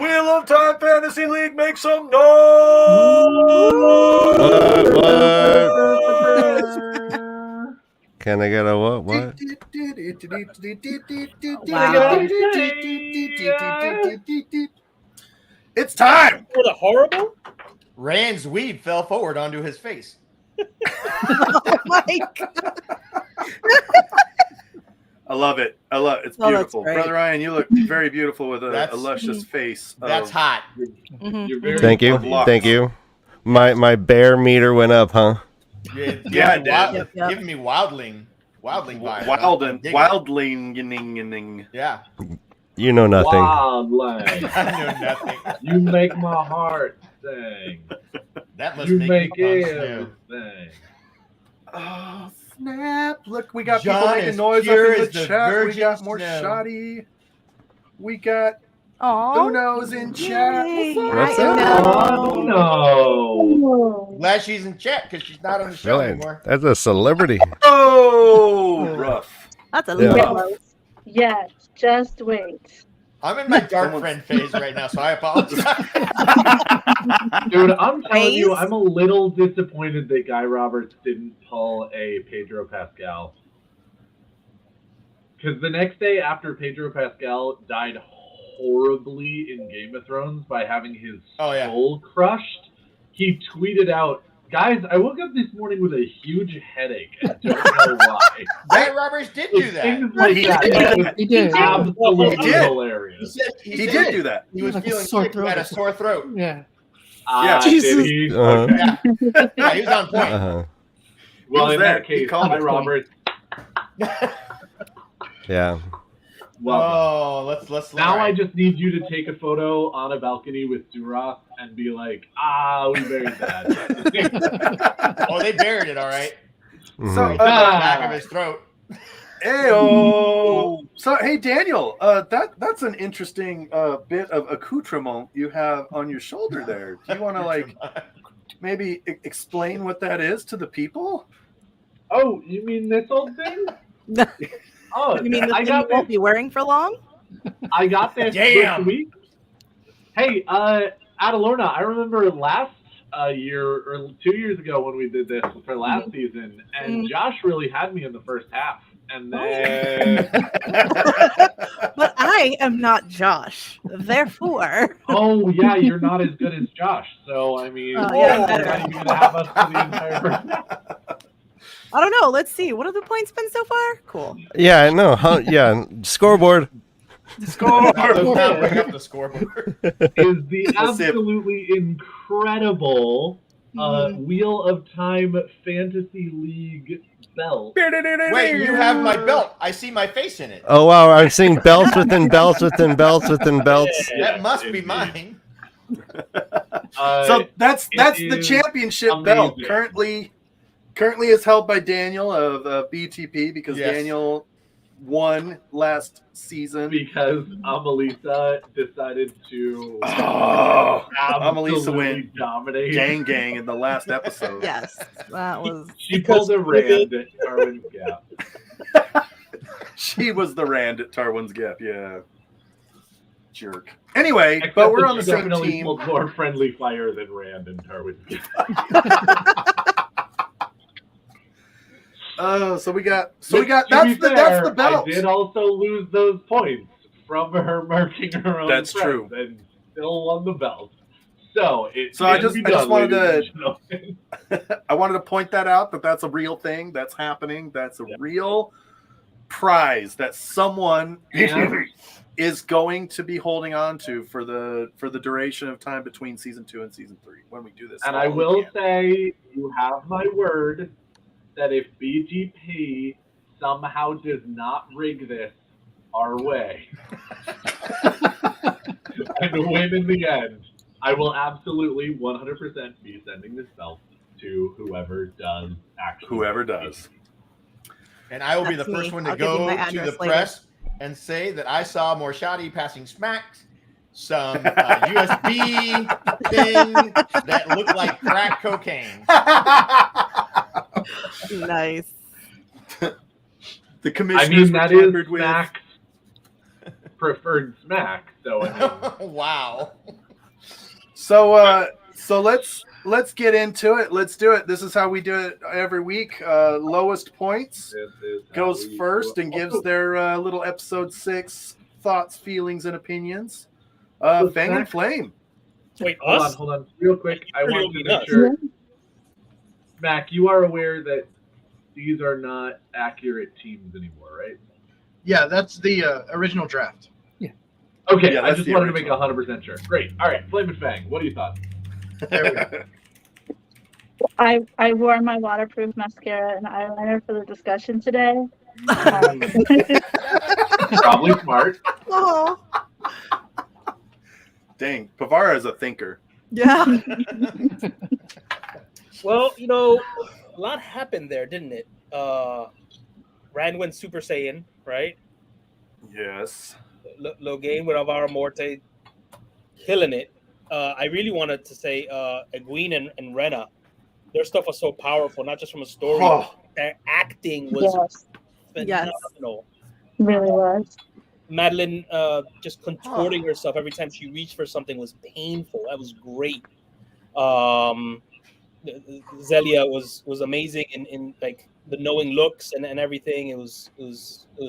Wheel of Time Fantasy League, make some noise! What? Can I get a what? What? It's time! For the horrible? Rand's weed fell forward onto his face. Oh my god! I love it. It's Oh, that's beautiful. great. Brother Ryan, you look very beautiful with a That's- luscious face. That's of- hot. You're very Thank you. Of locks. Thank you. My bear meter went up, huh? Yeah, it did. Yep. Giving me wildling vibes. Wildling. Yeah. You know nothing. Wildlife. I know nothing. You make my heart sing. That must You make make me fun, too. everything. Oh, snap. Look, we got John people making is noise pure up in as the the chat. We virgin got more snow. shoddy. We got Oh, Uno's in chat. What's I up? know. Oh, no. Glad she's in chat because she's not on the show Really? anymore. That's a celebrity. Oh, rough. That's a Yeah. little close. Yes, just wait. I'm in my dark Someone's- friend phase right now, so I apologize. Dude, I'm telling you, Phase? I'm a little disappointed that Guy Roberts didn't pull a Pedro Pascal. Because the next day after Pedro Pascal died horribly in Game of Thrones by having his Oh, yeah. soul crushed, he tweeted out, "Guys, I woke up this morning with a huge headache and don't know why." Guy Roberts did do that. Things like He that. did. It was He did. absolutely He did. hilarious. He did do that. He was Like a feeling sore sick, throat. had a sore throat. Yeah. Yeah. Did he? Uh-huh. Okay. Yeah, he was on point. Uh-huh. Well, was in there. that He case, called Guy it. Roberts. Yeah. Well, Oh, let's. now all right. I just need you to take a photo on a balcony with Suroth and be like, we buried that. Oh, they buried it, all right. Mhm. So, Right to the back of his throat. Ayo. So, hey, Daniel, that's an interesting bit of accoutrement you have on your shoulder there. Do you want to, maybe explain what that is to the people? Oh, you mean this old thing? Oh, You mean the I thing got you won't this. be wearing for long? I got this Damn. this week. Hey, Adalorna, I remember last year or 2 years ago when we did this for last season, and Josh really had me in the first half, and then But I am not Josh. Therefore, oh yeah, you're not as good as Josh. So I mean, Oh, yeah, you're better. not even gonna have us for the entire first half. I don't know. Let's see. What have the points been so far? Cool. Yeah, I know. Huh? Yeah. Scoreboard. Let's not bring up the scoreboard. Is the Let's see if- absolutely incredible Wheel of Time Fantasy League belt. Wait, you have my belt. I see my face in it. Oh wow, I'm seeing belts within belts within belts within belts. That must be indeed. mine. So that's it the is championship belt. amazing. Currently is held by Daniel of BTP because Yes. Daniel won last season. because Amelisa decided to Oh, Amelisa went absolutely dominate. gang in the last episode. Yes, that was. She pulled a Rand at Darwin's Gap. She was the Rand at Tarwin's Gap. Yeah, jerk. Anyway, Except but we're that on the she same definitely team. pulled more friendly fire than Rand and Darwin's Gap. Oh, so we got To that's be the fair, belt. I did also lose those points from her marking her own That's friends true. and still won the belt. So it So I can just- be I just done, wanted ladies and gentlemen. I wanted to point that out that's a real thing that's happening. That's a real prize that someone Yeah. is going to be holding on to for the duration of time between season 2 and season 3 when we do this. And all I will again. say, you have my word that if BGP somehow does not rig this our way and win in the end, I will absolutely 100% be sending this belt to whoever does actually. Whoever does. And I will be the That's first me. one to I'll give you go my to address the later. press and say that I saw Morshadi passing smacks, some USB thing that looked like crack cocaine. Nice. The I commissioners mean, were that is tampered with. snacks preferred Smack. So I mean, Wow. So let's get into it. Let's do it. This is how we do it every week. Lowest points this is how goes we first do it. and gives their little episode 6 thoughts, feelings, and opinions. What's Fang and that? Flame. Wait, Hold us? on, real quick. I Pretty want to open make us. sure, Mac, you are aware that these are not accurate teams anymore, right? Yeah, that's the original draft. Okay, Yeah, I that's just the wanted to make original. 100% sure. Great. All right, Flame and Fang, what are your thoughts? There we go. I wore my waterproof mascara and eyeliner for the discussion today. Probably smart. Oh, Dang, Pavara is a thinker. yeah. Well, you know, a lot happened there, didn't it? Rand went Super Saiyan, right? Yes. Logain with Alvaro Morte killing it. I really wanted to say Egwene and Rena. Their stuff was so powerful, not just from a story. Oh, Their acting was Yes, phenomenal. really was. Madeline just contorting herself every time she reached for something was painful. That was great. Zelia was amazing in like the knowing looks and everything. It was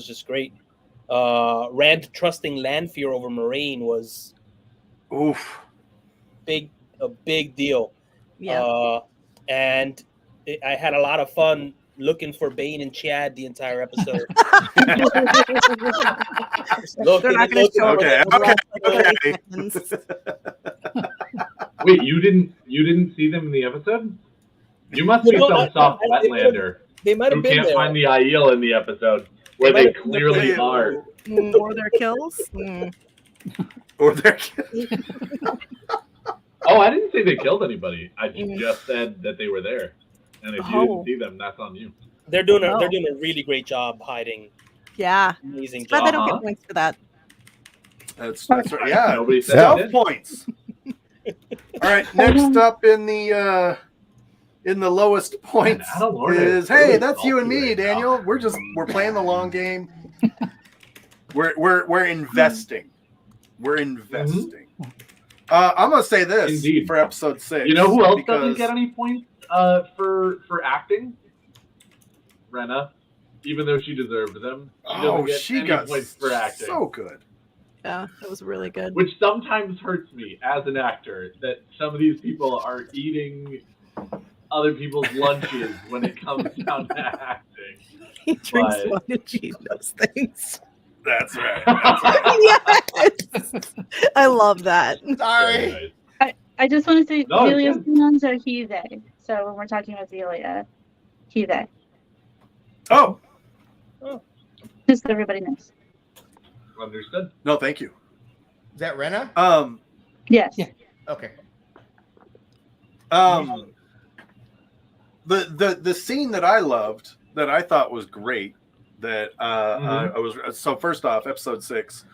just great. Rand trusting Lanfear over Moraine was oof. a big deal. Yeah. And I had a lot of fun looking for Bane and Chad the entire episode. They're not going to show Okay, it. okay. Wait, you didn't see them in the episode? You must be some soft wetlander They might who have been can't there. find the Aiel in the episode where They they might have been clearly there. are. Or their kills. Or they're Oh, I didn't say they killed anybody. I just said that they were there. And if you Oh. didn't see them, that's on you. They're doing Oh. a really great job hiding. Yeah. Amazing Glad job. they don't Uh-huh. get points for that. That's right. Yeah. Nobody said Self they did. Points. All right. Next up in the lowest points Adam Lorne is is hey, really that's you and salty me, right now. Daniel. We're playing the long game. We're investing. We're investing. I'm gonna say this Indeed. for episode 6. You know who else doesn't because- get any points for acting? Rena. Even though she deserved them. She doesn't Oh, get she any got points for acting. so good. Yeah, that was really good. Which sometimes hurts me as an actor that some of these people are eating other people's lunches when it comes down to acting. He drinks But- wine and she knows things. That's right. Yes. I love that. Sorry. I just want to say No, it's Zelia's good. pronouns are he, they. So when we're talking about Zelia, he, they. Oh Just so everybody knows. Understood. no, thank you. Is that Rena? Yes. Yeah. Okay. The scene that I loved, that I thought was great, that I was so first off, episode 6,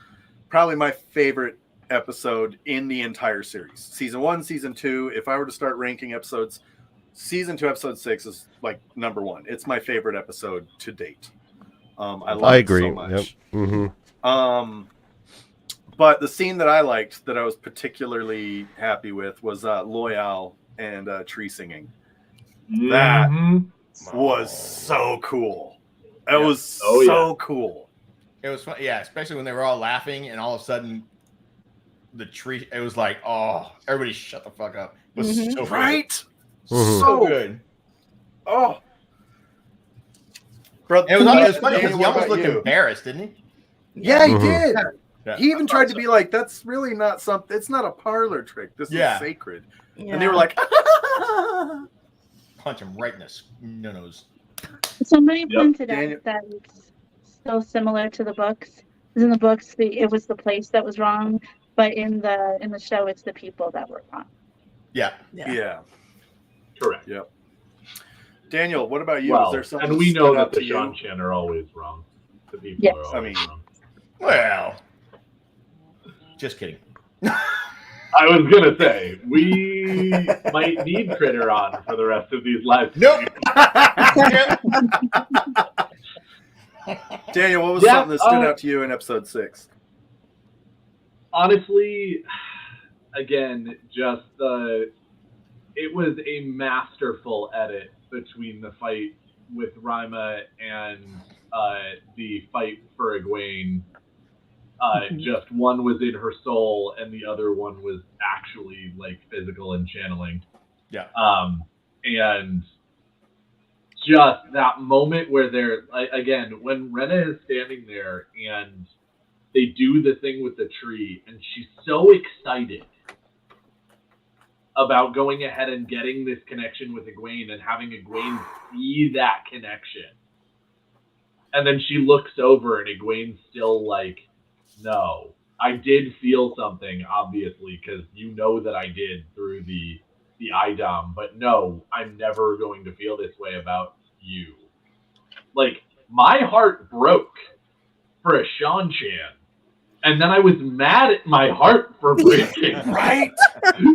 probably my favorite episode in the entire series. Season 1, season 2. If I were to start ranking episodes, season 2, episode 6 is like number 1. It's my favorite episode to date. I love I it agree. so much. Yep. Mm-hmm. But the scene that I liked, that I was particularly happy with, was Loyal and Tree singing. That Mhm. was so cool. It Yeah. was Oh, cool. It was fun. Yeah, especially when they were all laughing and all of a sudden the tree, it was like, oh, everybody shut the fuck up. It was Mhm. so good. Right? Mhm. So So good. Oh. Bro, And it was funny Daniel, because he what almost about looked you? embarrassed, didn't he? Yeah, he Mhm. did. Yeah. He even tried to be like, that's really not something, it's not a parlor trick. This Yeah. is sacred. Yeah. And they were like, Punch him right in the nose. Somebody Yep. pointed Daniel- out that it's so similar to the books. 'Cause in the books, it was the place that was wrong, but in the show, it's the people that were wrong. Yeah. yeah. Correct. Daniel, what about you? Well, is there something and we that know stood that out the to you? Sean Chan are always wrong. The people Yes. are always I mean- wrong. Well, just kidding. I was gonna say we might need Critter on for the rest of these live. Nope. Daniel, what was Yeah, something that stood out to you in episode 6? honestly, again, just it was a masterful edit between the fight with Rima and the fight for Egwene. Just one was in her soul, and the other one was actually like physical and channeling. Yeah. And just that moment where they're again, when Rena is standing there and they do the thing with the tree, and she's so excited about going ahead and getting this connection with Egwene and having Egwene see that connection. And then she looks over and Egwene's still like, no, I did feel something, obviously, because you know that I did through the IDOM, but no, I'm never going to feel this way about you. Like, my heart broke for a Shan-Chan. And then I was mad at my heart for breaking Right?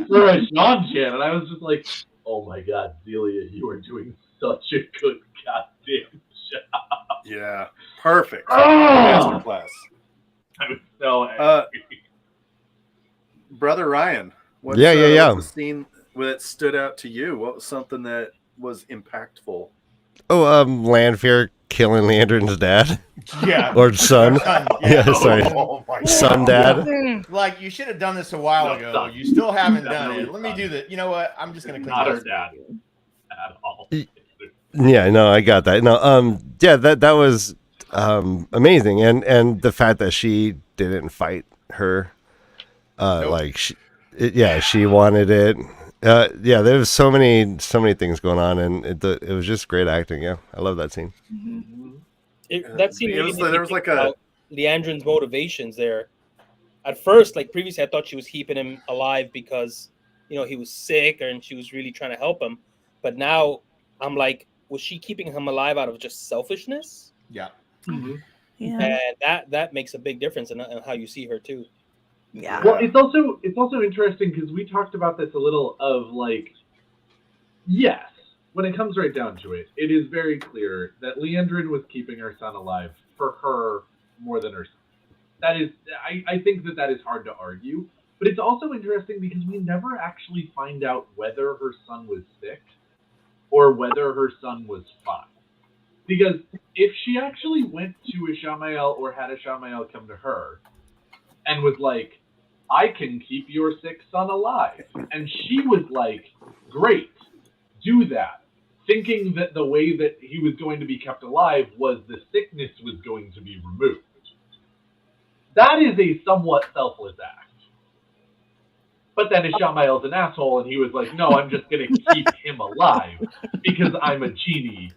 for a Shan-Chan. And I was just like, oh my God, Zelia, you are doing such a good goddamn job. Yeah. Perfect. Oh! Masterclass. I was so angry. Brother Ryan, what's the scene that stood out to you? What was something that was impactful? Oh, Lanfear killing Leandrin's dad. Yeah. Or son. Yeah, sorry. Oh my Son, dad. Like, you should have done this a while ago. You still haven't done it. Let me do the. You know what? I'm just gonna Not her dad at all. Yeah, no, I got that. No, yeah, that was amazing, and the fact that she didn't fight her, like, she wanted it. Yeah, there was so many things going on, and it was just great acting. Yeah, I love that scene. That scene There was like a Leandrin's motivations there. At first, like previously, I thought she was keeping him alive because he was sick, and she was really trying to help him. But now I'm like, was she keeping him alive out of just selfishness? Yeah. Mm-hmm. Yeah. And that makes a big difference in how you see her too. Yeah. Well, it's also interesting because we talked about this a little of like, yes, when it comes right down to it, it is very clear that Liandrin was keeping her son alive for her more than herself. That is, I think that is hard to argue, but it's also interesting because we never actually find out whether her son was sick or whether her son was fine. Because if she actually went to Ishamael or had Ishamael come to her and was like, I can keep your sick son alive. And she was like, great, do that. Thinking that the way that he was going to be kept alive was the sickness was going to be removed. That is a somewhat selfless act. But then Ishamael's an asshole and he was like, no, I'm just going to keep him alive because I'm a genie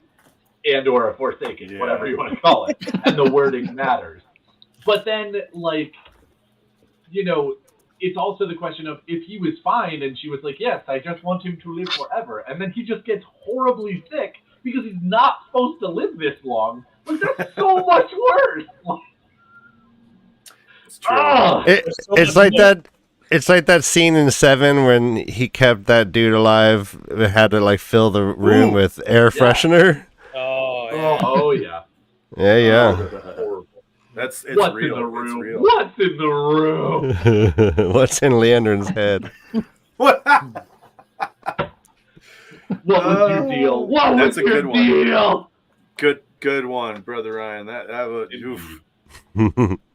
and or a Forsaken, whatever you want to call it. And the wording matters. But then, like, it's also the question of if he was fine and she was like, yes, I just want him to live forever. And then he just gets horribly sick because he's not supposed to live this long. Like, that's so much worse. It's true. It's like that. It's like that scene in 7 when he kept that dude alive. Had to like fill the room with air freshener. Oh yeah. Yeah. It's What's real. in the room? It's real. What's in the room? What's in Leandrin's head? What? What was your deal? What That's was a your good one. deal? Good one, Brother Ryan. That was oof.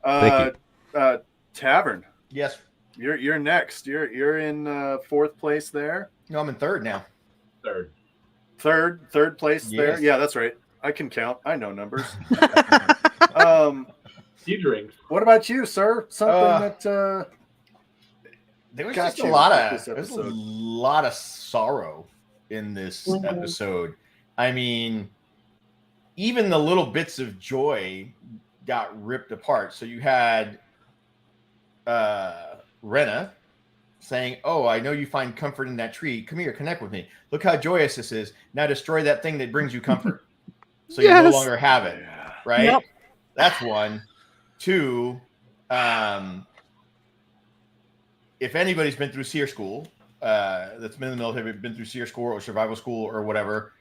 Thank you. Tavern. Yes. You're next. You're in 4th place there. No, I'm in 3rd now. Third place there. Yes. Yeah, that's right. I can count. I know numbers. He drinks. What about you, sir? Something that there was got just a you lot with this of there's a episode. lot of sorrow in this episode. I mean, even the little bits of joy got ripped apart. So you had Rena saying, oh, I know you find comfort in that tree. Come here, connect with me. Look how joyous this is. Now destroy that thing that brings you comfort. So you no longer have it. Right? Yep. That's one. 2, if anybody's been through SEER school, that's been in the military, been through SEER school or survival school or whatever,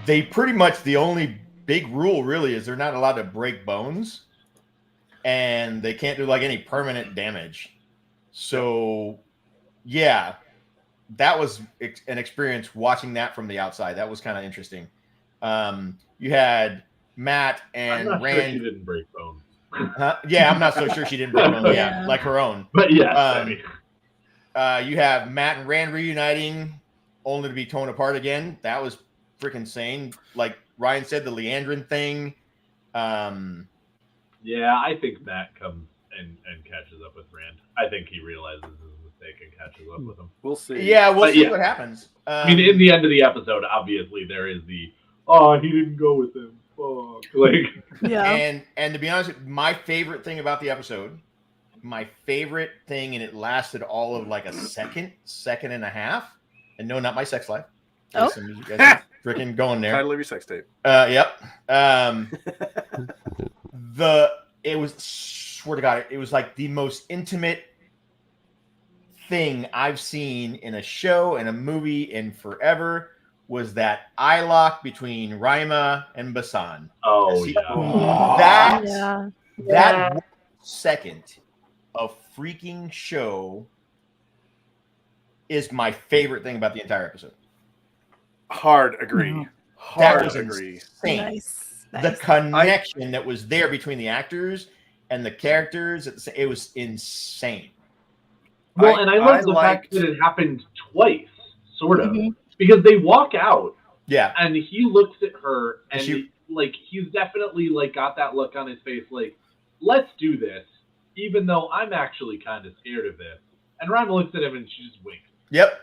they pretty much, the only big rule really is they're not allowed to break bones. and they can't do like any permanent damage. So, yeah, that was an experience watching that from the outside. That was kind of interesting. You had Matt and I'm not Rand. sure she didn't break bones. Yeah, I'm not so sure she didn't break bones. Yeah, Yeah. like her own. But yeah, I mean, You have Matt and Rand reuniting, only to be torn apart again. That was freaking insane. Like Ryan said, the Leandrin thing. yeah, I think Matt comes and catches up with Rand. I think he realizes his mistake and catches up with him. We'll see. Yeah, we'll But see yeah. what happens. I mean, in the end of the episode, obviously there is the he didn't go with him. Fuck. Like, Yeah. and to be honest, my favorite thing about the episode, my favorite thing, and it lasted all of like a second and a half. And no, not my sex life. Oh. Some of you guys are freaking going there. Title of your sex tape. Yep. It was, swear to God, it was like the most intimate thing I've seen in a show, in a movie, in forever. Was that eye lock between Rima and Basan? oh See, yeah. That Yeah. that 1 second of freaking show is my favorite thing about the entire episode. Hard agree. No. That Hard was agree. insane. Nice. The Nice. connection that was there between the actors and the characters, it was insane. Well, and I love the liked- fact that it happened twice, sort of, Mhm. because they walk out Yeah. and he looks at her and She- like he's definitely like got that look on his face, like, let's do this, even though I'm actually kind of scared of this. And Ryan looks at him and she just winks. Yep.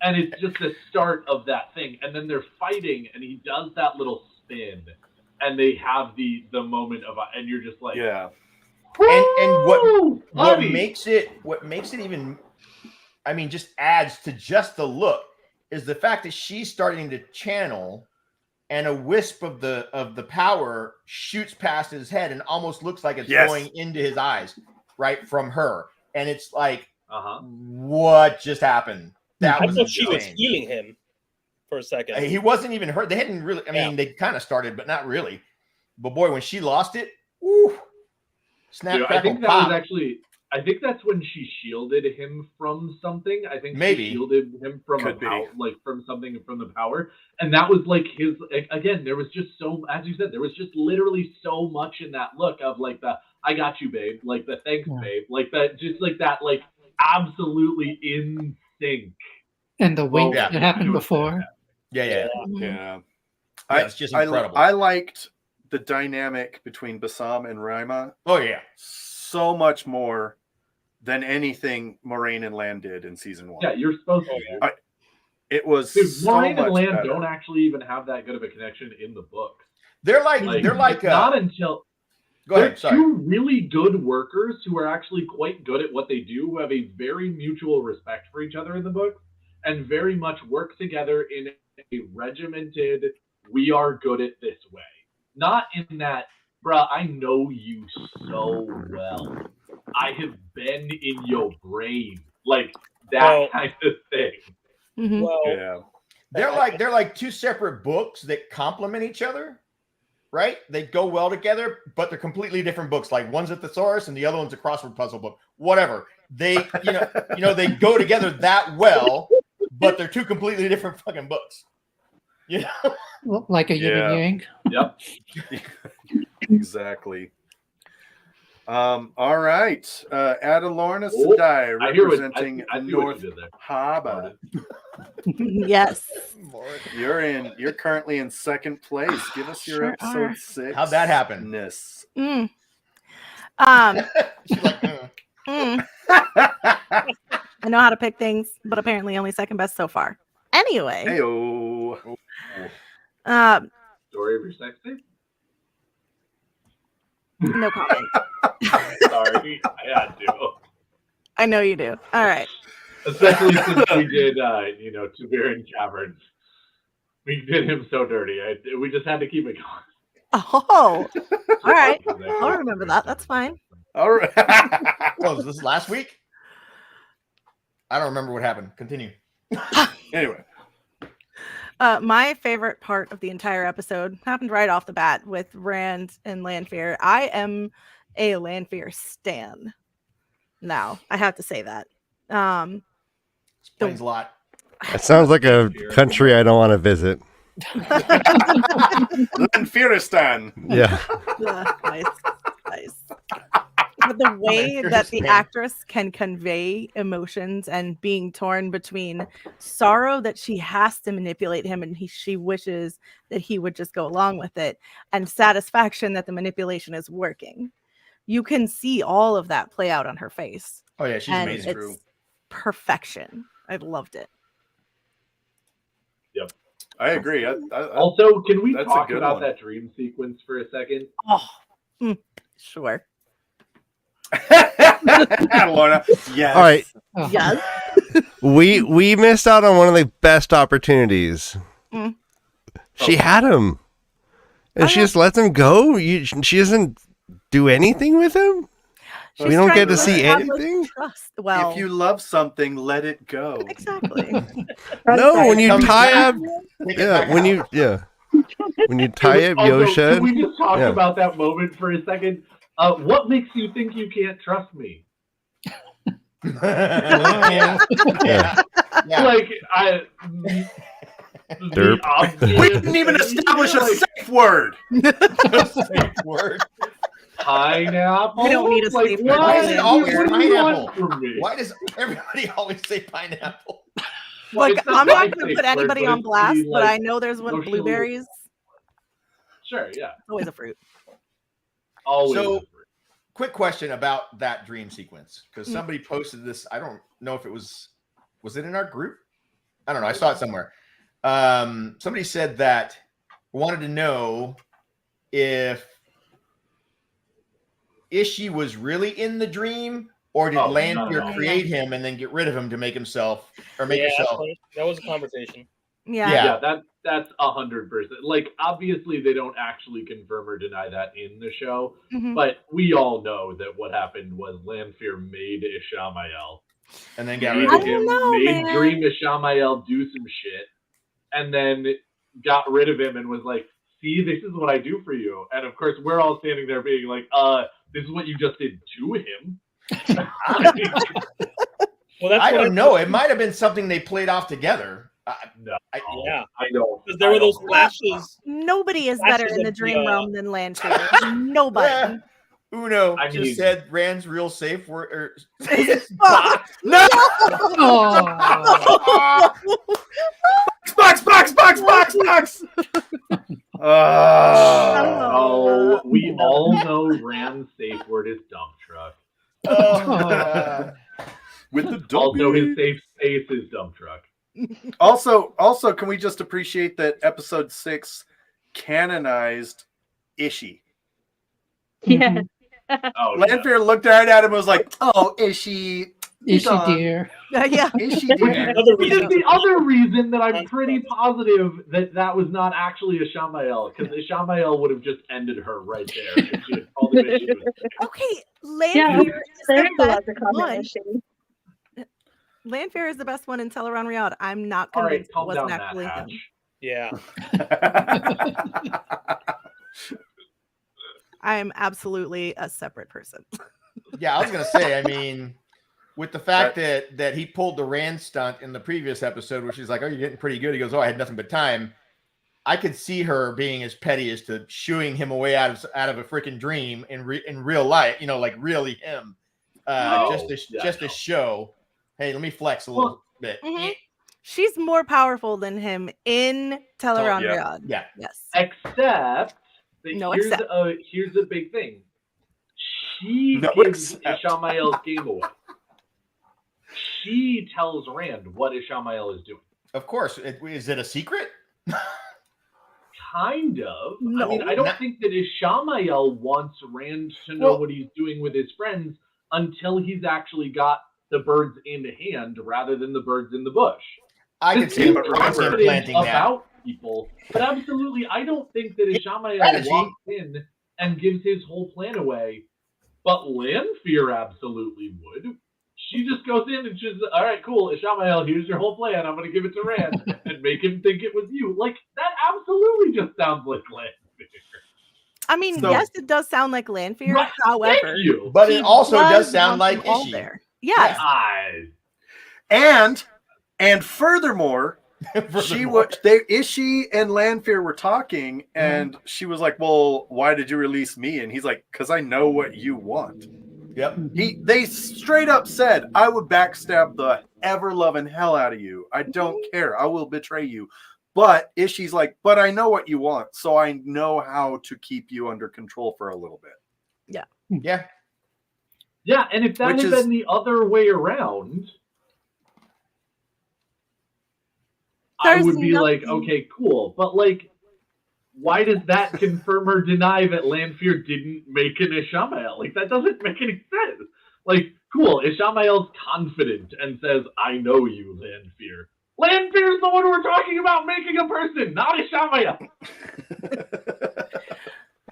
And it's just the start of that thing. And then they're fighting and he does that little spin and they have the moment of, and you're just like, Yeah. And "Woo, what honey." makes it even, I mean, just adds to just the look is the fact that she's starting to channel, and a wisp of the power shoots past his head and almost looks like it's Yes. going into his eyes, right from her. And it's like, Uh-huh. what just happened? That I was thought she was insane. healing him for a second. He wasn't even hurt. They hadn't really. I mean, Yeah. they kind of started, but not really. But boy, when she lost it, woo, snap, Dude, I crackle, think that pop. was actually. I think that's when she shielded him from something. I think Maybe. she shielded him from Could be. like from something from the power, and that was like his. Again, there was just so, as you said, there was just literally so much in that look of like the "I got you, babe," like the "thanks, Yeah. babe," like that, just like that, like absolutely in sync. And the wink yeah. that happened before. Yeah. Yeah. Yeah, it's just I incredible. I liked the dynamic between Bassam and Rima Oh yeah. so much more than anything Moraine and Land did in season 1. Yeah, you're supposed to. Dude. It was Dude, so Moraine much and Land better. don't actually even have that good of a connection in the books. They're like It's not until. go ahead. They're Sorry. two really good workers who are actually quite good at what they do, who have a very mutual respect for each other in the book, and very much work together in a regimented, we are good at this way. Not in that, bruh, I know you so well. I have been in your brain. Like that Well- kind of thing. Mhm. Well, Yeah. They're like two separate books that complement each other, right? They go well together, but they're completely different books. Like one's a thesaurus and the other one's a crossword puzzle book. Whatever. They, they go together that well, but they're two completely different fucking books. You know? Well, like a yin Yeah. and yang. Yep. Exactly. All right. Adalorna Oh, Sedai I hear what representing I see what North you did there. Harbor. Yes. You're currently in second place. Give us your Sure episode are. 6. How'd that happen? Ness. Mm. She's like, Mm. I know how to pick things, but apparently only second best so far. Anyway, Heyo. Story of your sex tape? no comment. Sorry, I had to. I know you do. All right. Especially since we did, Tiberan Caverns. We did him so dirty. We just had to keep it going. Oh, all right. I'll remember that. That's fine. All right. oh, was this last week? I don't remember what happened. Continue. Anyway. My favorite part of the entire episode happened right off the bat with Rand and Lanfear. I am a Lanfear stan. Now, I have to say that. Explains a lot. It sounds like a country I don't want to visit. Lanfearistan. Yeah. Nice. But the way that the actress can convey emotions and being torn between sorrow that she has to manipulate him and she wishes that he would just go along with it, and satisfaction that the manipulation is working. You can see all of that play out on her face. Oh yeah, she's and amazing. it's perfection. I loved it. Yep. I agree. Also, can we that's a talk good about one. that dream sequence for a second? Oh, sure. Lorna. Yes. All right. Oh. Yes. We missed out on one of the best opportunities. Mm. She had him, and she just lets him go. She doesn't do anything with him. We don't get to see anything. Trust. Well, if you love something, let it go. Exactly. No, when you tie up, Yeah, when you tie up Also, Yosha. can we just talk yeah. about that moment for a second? What makes you think you can't trust me? yeah. Like, Derp. We didn't even establish a safe word. Safe word. Pineapple? We don't need a like, safe what? word. Why is it always What do you pineapple? want from me? Why does everybody always say pineapple? Well, Look, it's I'm my not going to safe put anybody word, on it's blast, pretty, but like, I know there's one socially- blueberries. Sure, yeah. Always a fruit. Always. So- Quick question about that dream sequence, because Mm. somebody posted this. I don't know if it was it in our group? I don't know. I saw it somewhere. Somebody said that wanted to know if Ishii was really in the dream, or did Lanfear no. create him and then get rid of him to make himself or make Yeah, himself? that was a conversation. Yeah. Yeah, that's 100%. Like, obviously, they don't actually confirm or deny that in the show, Mhm. but we all know that what happened was Lanfear made Ishamael, And then got made rid I of don't him. know, made man. Dream Ishamael do some shit, and then got rid of him and was like, "See, this is what I do for you." And of course, we're all standing there being like, "This is what you just did to him." Well, that's I what don't know. It might have been something they played off together. No, Yeah. I don't. Because there were those flashes. Nobody is Flashes better in the of dream the, realm than Lanfear. Nobody. Uno I just mean- said Rand's real safe word. Or... No! Oh. Box! Oh, we all know Rand's safe word is dump truck. With the Also, dopey. his safe space is dump truck. Also, can we just appreciate that episode 6 canonized Ishii? Yeah. Oh, yeah. Lanfear looked right at him and was like, "Oh, Ishii, Ishii dear. Yeah. Ishii dear." Another Which reason. is the other reason that I'm pretty positive that was not actually Ishamael, because Ishamael would have just ended her right there if she had called him Ishii. Okay, Yeah, Lanfear is there the is a best logical one. issue. Lanfear is the best one in Teleron Riyadh. I'm not All right, convinced it calm down, wasn't Matt actually Hatch. him. Yeah. I am absolutely a separate person. Yeah, I was gonna say. I mean, with the fact that he pulled the Rand stunt in the previous episode, where she's like, "Oh, you're getting pretty good." He goes, "Oh, I had nothing but time." I could see her being as petty as to shooing him away out of a freaking dream in real life. You know, like really him, just to show. Hey, let me flex a little bit. Mhm. She's more powerful than him in Teleron yeah. Riyadh. Yeah. Yes. Except that No, here's except. a big thing. She No, gives except. Ishamael's game away. She tells Rand what Ishamael is doing. Of course. Is it a secret? Kind of. No. I mean, I don't think that Ishamael wants Rand to know what he's doing with his friends until he's actually got the birds in hand rather than the birds in the bush. I could see him planting that. About people, but absolutely, I don't think that Ishamael Strategy. walks in and gives his whole plan away. But Lanfear absolutely would. She just goes in and she's, "All right, cool, Ishamael, here's your whole plan. I'm going to give it to Rand and make him think it was you." Like, that absolutely just sounds like Lanfear. I mean, So- yes, it does sound like Lanfear. Right, However, Thank you. But he it also does sound want like them all Ishii. there. Yes. And furthermore, Ishii and Lanfear were talking, and she was like, "Well, why did you release me?" And he's like, "Because I know what you want." Yep. They straight up said, "I would backstab the ever loving hell out of you. I don't care. I will betray you." But Ishii's like, "But I know what you want, so I know how to keep you under control for a little bit." Yeah. Yeah, and if that Which had is- been the other way around, I There's would be like, nothing- okay, cool. But like, why does that confirm or deny that Lanfear didn't make an Ishamael? Like, that doesn't make any sense. Like, cool, Ishamael's confident and says, I know you, Lanfear. Lanfear's the one we're talking about making a person, not Ishamael.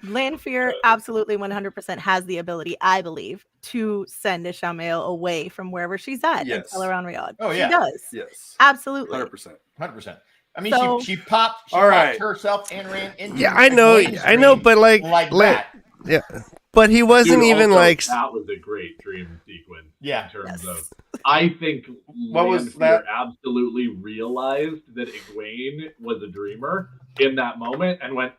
Lanfear absolutely 100% has the ability, I believe, to send Ishamael away from wherever she's at and Yes. tell her on Riyadh. Oh, She yeah. does. Yes, Absolutely. 100%. 100%. I mean, So- she popped All right. herself and ran into Yeah, I know, Egwene's but like, dream like that. yeah, but he wasn't Dude, even also, like, that was a great dream sequence. Yeah. In terms Yes. of, I think What was Lanfear that? absolutely realized that Egwene was a dreamer in that moment and went,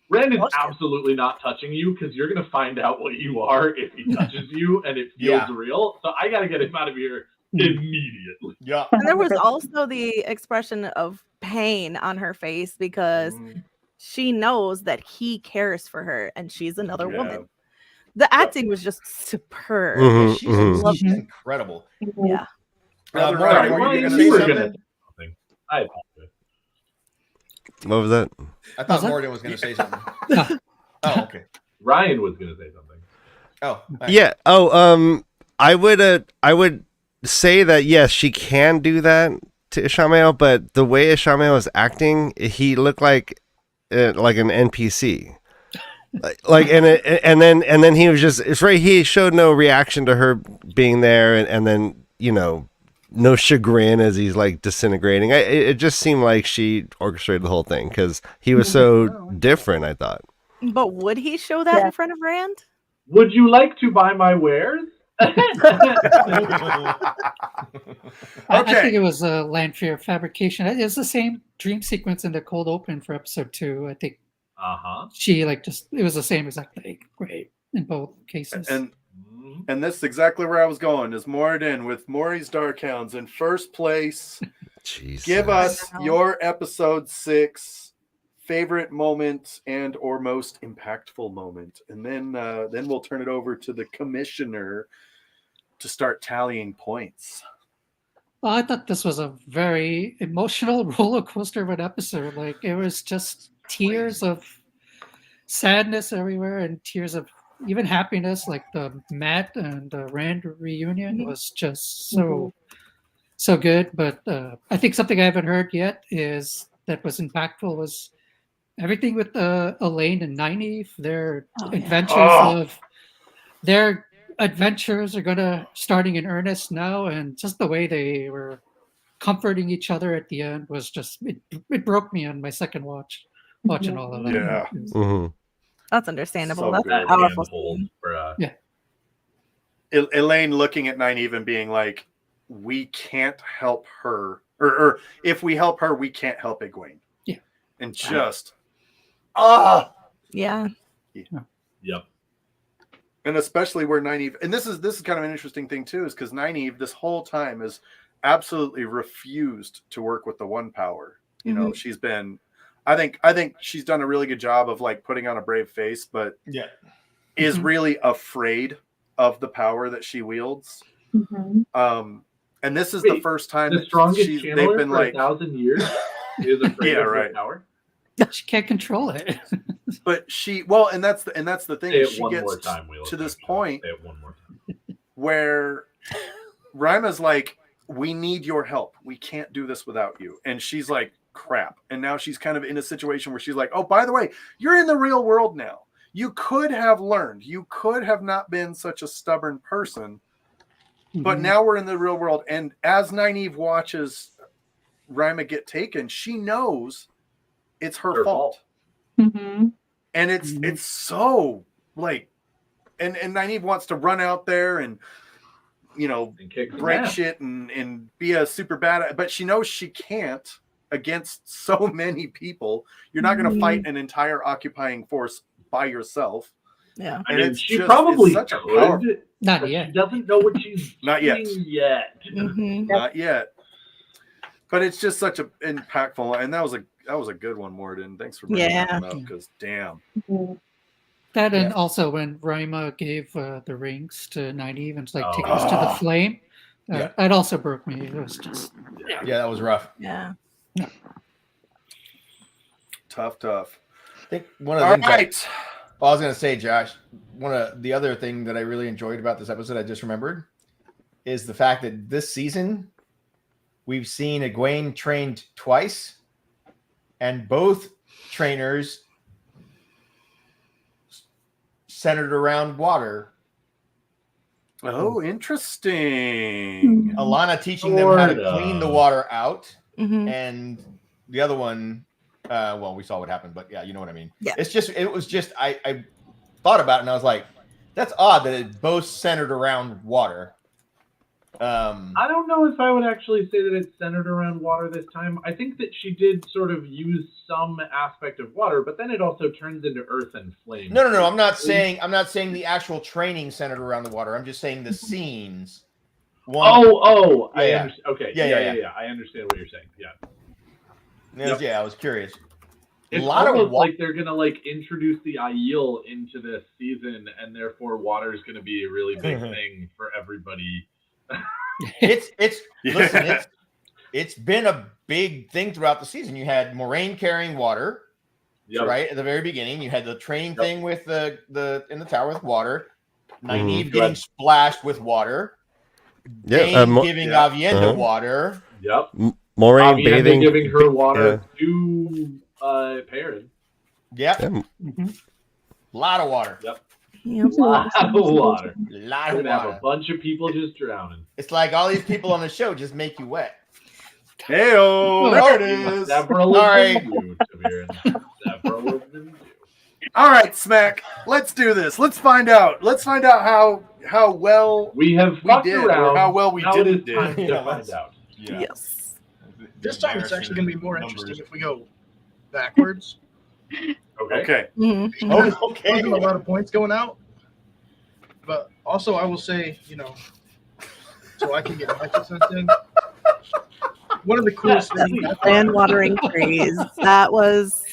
Ren is Oh, shit. absolutely not touching you because you're going to find out what you are if he touches you and it feels Yeah. real. So I got to get him out of here immediately. Yeah. And there was also the expression of pain on her face because she knows that he cares for her and she's another Yeah. woman. The acting was just superb. Mhm, She's, mhm. she's incredible. Yeah. Brother Morgan, Ryan, were you Ryan, going to you say were something? gonna say something. I apologize. what was that? I thought Was that- Morgan was going to say something. Oh, okay. Ryan was going to say something. Oh, nice. Yeah. Oh, I would say that yes, she can do that to Ishamael, but the way Ishamael was acting, he looked like an NPC. And then he was just, it's right. He showed no reaction to her being there, and then no chagrin as he's like disintegrating. It just seemed like she orchestrated the whole thing because he was so different. I thought. But would he show that Yeah. in front of Rand? Would you like to buy my wares? I Okay. think it was a Lanfear fabrication. It was the same dream sequence in the cold open for episode 2. I think Uh-huh. she it was the same exact thing. Great in both cases. And this is exactly where I was going. Is Moradin with Maury's Darkhounds in first place? Jesus. Give us I know. your episode 6 favorite moment and or most impactful moment, and then we'll turn it over to the commissioner to start tallying points. Well, I thought this was a very emotional roller coaster of an episode. Like it was just tears of sadness everywhere and tears of even happiness. Like the Matt and the Rand reunion was just so good. But I think something I haven't heard yet is that was impactful was everything with Elaine and Nynaeve. Their adventures are gonna starting in earnest now, and just the way they were comforting each other at the end was just it broke me on my second watching all of that. Yeah. It was- Mhm. That's understandable. So That's good. a That powerful handhold scene. for, Elaine looking at Nynaeve and being like, "We can't help her, or if we help her, we can't help Egwene." Yeah. And just Yeah. Yep. and especially where Nynaeve, and this is kind of an interesting thing too, is because Nynaeve this whole time has absolutely refused to work with the One Power. You know, she's been, I think she's done a really good job of like putting on a brave face, but Yeah. is really afraid of the power that she wields. And this is the Wait, first time The that strongest they've channeler been for like, 1,000 years is afraid Yeah, of her right. power. She can't control it. but she, and that's the thing. Say is it she one gets more time, Wheel. to this point Say it one more time. where Rima's like, we need your help. We can't do this without you. And she's like, crap. And now she's kind of in a situation where she's like, oh, by the way, you're in the real world now. You could have learned. You could have not been such a stubborn person. But now we're in the real world. And as Nynaeve watches Rima get taken, she knows it's her fault. Mm-hmm. and it's so like, and Nynaeve wants to run out there and And kick some break ass. shit and be a super bad, but she knows she can't against so many people. You're not going to fight an entire occupying force by yourself. Yeah. I And mean, it's she just- probably it's such a could, power- Not but yet. she doesn't know what she's Not yet. doing yet. Mhm. Not yet. But it's just such a impactful, and that was a good one, Morden. Thanks for bringing Yeah. that up, because damn. That and Yeah. also when Rima gave the rings to Nynaeve and it's like, take Oh. us to the flame. Yeah. That also broke me. It was just Yeah, that was rough. Yeah. Tough. I think one of the All things I- right. I was going to say, Josh, one of the other thing that I really enjoyed about this episode, I just remembered, is the fact that this season we've seen Egwene trained twice, and both trainers centered around water. Oh, interesting. Alana teaching them how to Sorta. clean the water out, Mhm. and the other one, well, we saw what happened, but yeah, you know what I mean. Yeah. It was just I thought about it and I was like, that's odd that it both centered around water. I don't know if I would actually say that it's centered around water this time. I think that she did sort of use some aspect of water, but then it also turns into earth and flame. No. I'm not saying the actual training centered around the water. I'm just saying the scenes. Oh, I Yeah. understand. Okay. Yeah. I understand what you're saying. Yeah. Yeah, I was curious. It's a lot of almost wa- like they're gonna introduce the Aiel into this season, and therefore water is gonna be a really big thing for everybody. It's Yeah. listen, it's been a big thing throughout the season. You had Moraine carrying water, Yep. right at the very beginning. You had the training Yep. thing with the in the tower with water. Nynaeve Mhm. getting splashed with water. Yeah, Dane Mo- giving Yeah. Avienda Uh-huh. water. Yep. Moraine Avienda bathing. giving her water to Perrin. Yep, Yeah, mhm. a lot of water. Yep. Lot of water. A lot We're of gonna have a water. bunch of people just drowning. It's like all these people on the show just make you wet. Heyo, there it is. Several All of right. them do, Tavir. Several of them do. All right, Smack. Let's do this. Let's find out. How well We have we fucked did, or around. how well we now it is didn't time do. to Yeah, find let's- out. Yes. This time it's actually going to be more interesting if we go backwards. Okay. Okay. Mhm. Oh, okay. Wasn't a lot of points going out, but also I will say, so I can get my 2 cents in. One of the coolest things. Land watering trees. That was.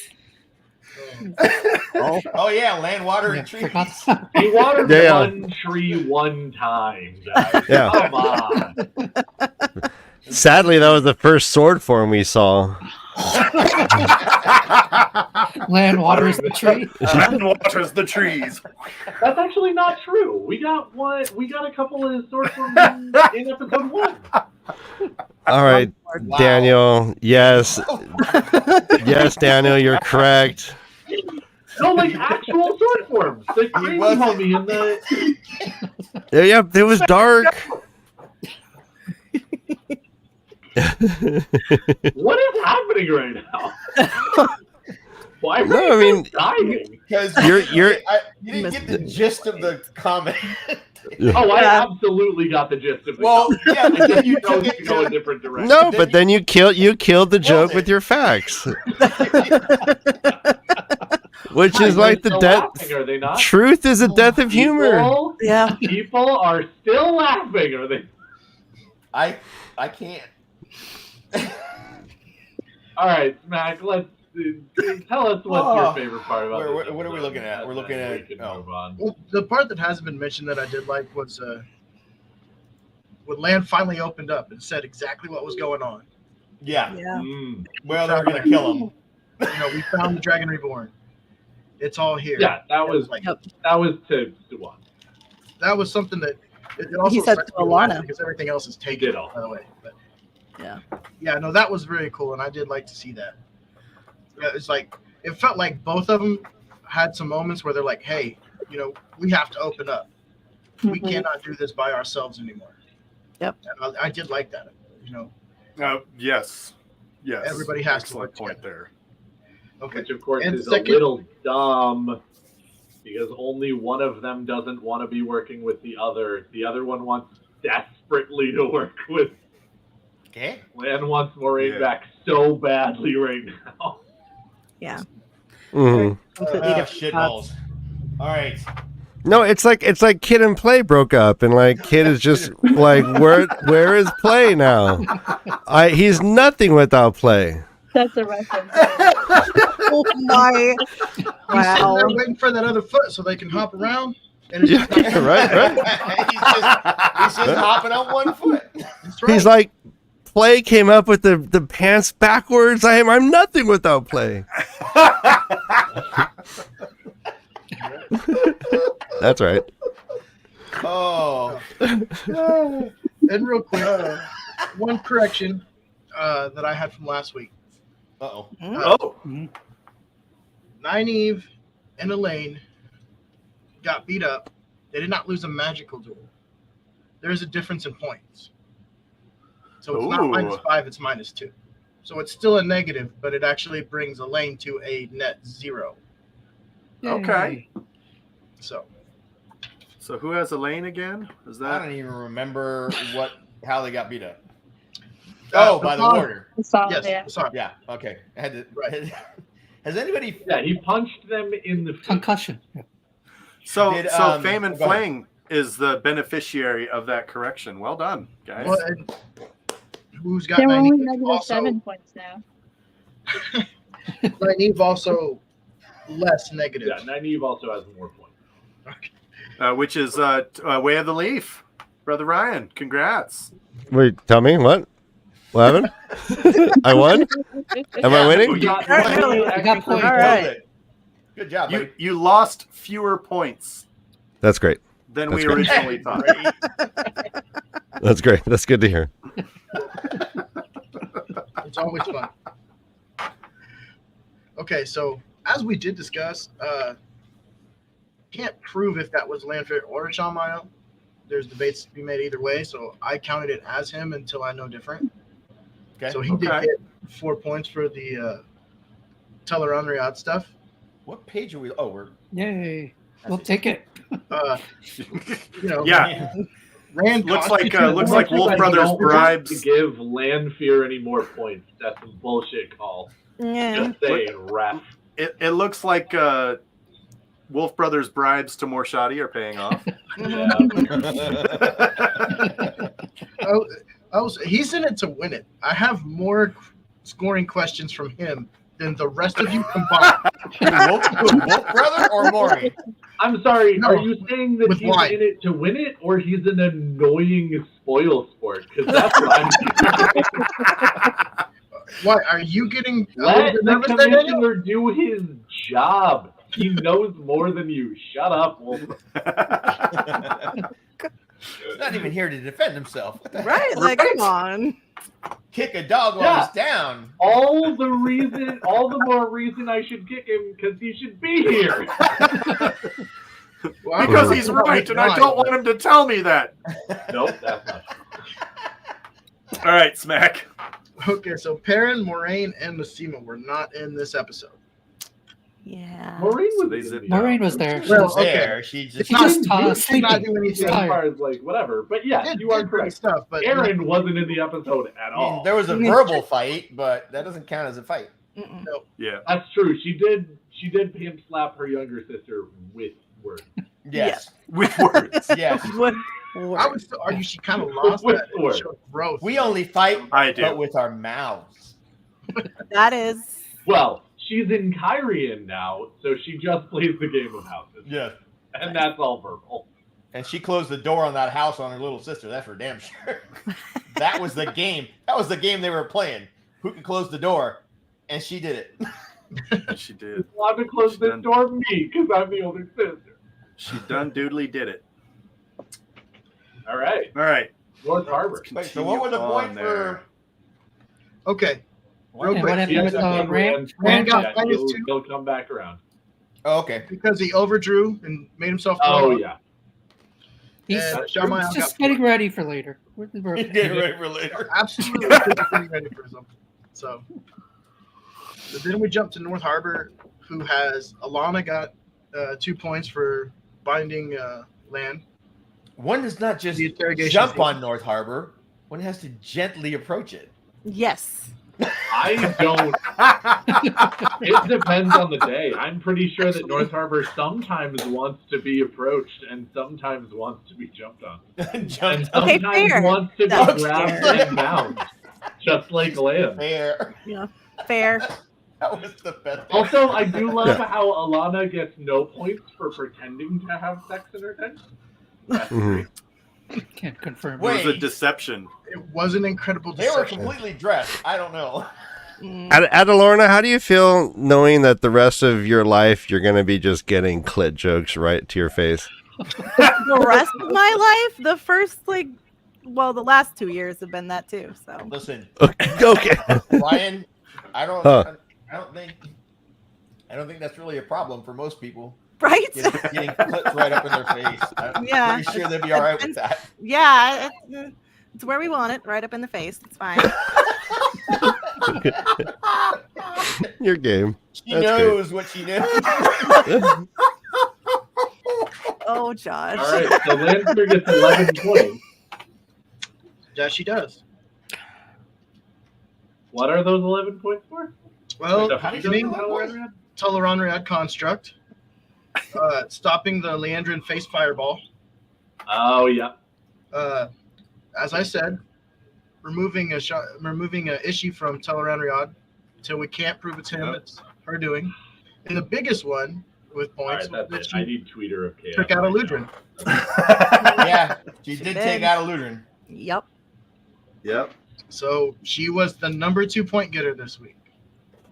Oh. Oh yeah, land, water, Yeah, and trees. forgot. He watered Yeah, yeah. one tree one time, guys. Yeah. Come on. sadly, that was the first sword form we saw. Land waters the tree. Land waters the trees. That's actually not true. We got one. We got a couple of sword forms in episode 1. All right, Wow. Daniel. Yes, yes, Daniel, you're correct. No, actual sword forms. The crazy wasn't- homie in the. Yeah, it was dark. What is happening right now? Why are No, you I mean- dying? Because You're- you didn't get the gist of the comment. Oh, I Yeah. absolutely got the gist of it. Well, yeah, I but then just you chose took it to go a to different direction. No, but then you killed the joke it. with your facts, which is Are like they the still death. laughing, are they not? Truth is a death of humor. People, Yeah. people are still laughing, are they? I can't. All right, Smack. Let's tell us what's your Oh. favorite part about this. What are we episode, looking at? and We're looking then at- we can oh. move on. Well, the part that hasn't been mentioned that I did like was when land finally opened up and said exactly what was going on. Yeah. Yeah. Mm. Well, they're gonna kill him. We found the Dragon Reborn. It's all here. Yeah, that was like Yep. to one. that was something that it also He said sucks to me laughing Alana. because everything else is taken, Ditto. by the way. But Yeah. yeah, no, that was very cool, and I did like to see that. Yeah, it's like it felt like both of them had some moments where they're like, "Hey, we have to open up. We Mhm. cannot do this by ourselves anymore." Yep. And I did like that. Yes. Yes. Everybody has to Excellent work point there. Okay. Which, of course, And is second- a little dumb because only one of them doesn't want to be working with the other. The other one wants desperately to work with. Okay. Lan wants Moraine Yeah. back so badly right now. Yeah. Mhm. Completely different Shit thoughts. balls. All right. No, it's like Kid and Play broke up, and like Kid is just like, where is Play now? He's nothing without Play. That's a reference. Oh my! He's sitting Wow. there waiting for that other foot so they can hop around. And it's Yeah, just right. he's just hopping on one foot. That's right. He's like, Play came up with the pants backwards. I'm nothing without Play. That's right. Oh. And real quick, one correction that I had from last week. Uh-oh. Oh, Nynaeve and Elaine got beat up. They did not lose a magical duel. There's a difference in points. So it's not Ooh. -5, it's -2. So it's still a negative, but it actually brings Elaine to a net 0. Okay. So so who has Elaine again? Is I that don't even remember how they got beat up. Uh, Oh, by the Hassan. warrior. The song, yes, yeah. sorry. Yeah. Okay. I had to. Right. Has anybody? Yeah, he punched them in the face. Concussion. Yeah. so? Did, So Fame and go ahead. Flang is the beneficiary of that correction. Well done, guys. Well, and who's got They're only Nynaeve? Also, -7 points now. Nynaeve also less negative. Yeah, Nynaeve also has more points. Which is Way of the Leaf, brother Ryan. Congrats. Wait, tell me what? What happened? I won? Am I You winning? got, Really? you You got points. All right. Good job, buddy. You lost fewer points That's great. than That's we great. originally thought. That's great. That's good to hear. It's always fun. Okay, so as we did discuss, can't prove if that was Lanfear or Shamael. There's debates to be made either way, so I counted it as him until I know different. Okay. So he did Okay. get 4 points for the Teleron Riyadh stuff. What page are we? Oh, we're. Yay. We'll take it. You know, Yeah, Rand looks cost like you looks like You Wolf guys Brothers don't bribes. To give Lanfear any more points. That's a bullshit call. Yeah. Just saying, ref. It looks like Wolf Brothers bribes to Morshadi are paying off. He's in it to win it. I have more scoring questions from him than the rest of you combined. Wolf brother or Maury? I'm sorry, No, are you saying that with he's wine. in it to win it, or he's an annoying spoil sport? Because that's what I'm Why are you getting a Let little bit the nervous there, Daniel? commissioner do his job. He knows more than you. Shut up, Wolf. He's not even here to defend himself. What the heck? Right? Like, come on. Kick a dog while Yeah. he's down. All the more reason I should kick him because he should be here. Well, I'm Because not he's about right, and I wine, don't but- want him to tell me that. Nope, that's not true. All right, Smack. Okay, so Perrin, Moraine, and Massima were not in this episode. Yeah. Maureen So was, they in said- the Maureen was episode. there. She Well, was okay. there. She just. She just Did not sleeping. do anything. As far as like whatever, but yeah, Did- you are did great correct. stuff, but Aaron wasn't in the episode at I mean, all. there was a verbal fight, but that doesn't count as a fight. Mm-mm. Yeah. That's true. She did pimp slap her younger sister with words. Yes. With words. Yes. What? I would still argue she kind of lost With that. It words. showed growth. We only fight, I do. but with our mouths. That is. Well, she's in Kyrian now, so she just plays the game of houses. Yes. And that's all verbal. And she closed the door on that house on her little sister. That's for damn sure. That was the game. That was the game they were playing. Who could close the door? And she did it. She did. Allowed to close She's this done. door, me, because I'm the older sister. She done doodly did it. All right, All right. North Harbor. Wait, so what was the Continue point on for? Okay, real And quick, what happened Yes, with I think Rand? Rand got yeah, minus he'll, 2. he'll come back around. Oh, okay. because he overdrew and made himself. Oh throw up. yeah. He's, And he's Shamael got just getting ready for later. Get ready for later. absolutely getting ready for something. So But then we jump to North Harbor, who has Alana got 2 points for binding land. One does not just The interrogation jump scene. on North Harbor. One has to gently approach it. Yes. I don't. It depends on the day. I'm pretty sure that North Harbor sometimes wants to be approached and sometimes wants to be jumped on. And Jumped Okay, sometimes fair. wants to That's be grabbed fair. and bound. Just like land. Fair. Fair. That was the best. Also, I do love how Alana gets no points for pretending to have sex in her tent. Mhm. Can't confirm. It was a Wait. deception. It was an incredible They were deception. completely dressed. I don't know. Mm. Adalorna, how do you feel knowing that the rest of your life you're going to be just getting clit jokes right to your face? The rest of my life, the first the last 2 years have been that too. So Listen, Okay. Ryan, I don't think that's really a problem for most people. right? Getting clips right up in their face. I'm Yeah. pretty sure they'd be all right with that. Yeah, it's where we want it, right up in the face. It's fine. Your game. She That's knows what she knows. Oh, Josh. All right, so Lancer gets 11 points. Yeah, she does. What are those 11 points for? Well, The how did beginning you know that? Teleron construct, stopping the Leandrin face fireball. Oh, yeah. As I said, removing a issue from Teleron until we can't prove it's him. It's her doing. And the biggest one with All points right, was that's that it. I she need Tweeter of Chaos. took out a Ludrin. Yeah, she She did did. take out a Ludrin. Yep. Yep. So she was the number 2 point getter this week.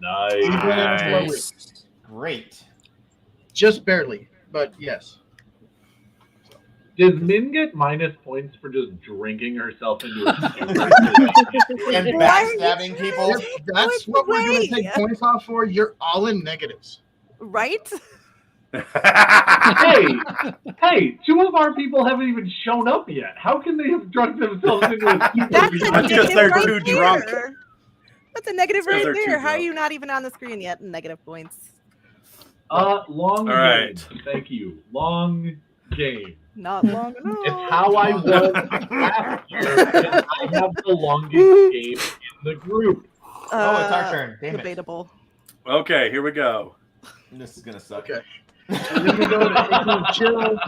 Nice. Great. Just barely, but yes. Does Min get minus points for just drinking herself into a stupor? And Why are you backstabbing people. If that's what we're going to take points off for, you're all in negatives. Right? hey, 2 of our people haven't even shown up yet. How can they have drunk themselves into a stupor? That's a That's because negative they're right too there. drunk. That's a negative Because right they're too there. How are drunk. you not even on the screen yet? Negative points. Long All right. game. Thank you. Long game. Not long enough. It's how I was last year, and I have the longest game in the group. Oh, it's our turn. Damn it. Debatable. Okay, here we go. This is gonna suck. Okay. And then we go to Igloo Chill.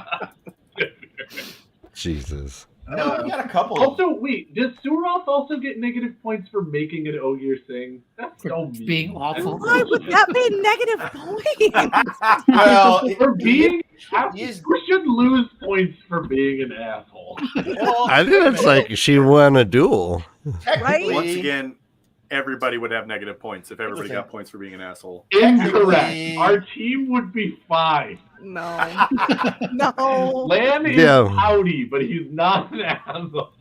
Jesus. No, we got a couple. Also, wait, does Suroth also get negative points for making an Ogier thing? That's For so mean. being awful. Why would that be negative points? Well, For being, is- we should lose points for being an asshole. well, I think it's like she won a duel. technically, Once again, everybody would have negative points if everybody Listen. got points for being an asshole. Incorrect. Technically- Our team would be fine. No. No. Lamb is Yeah. pouty, but he's not an asshole.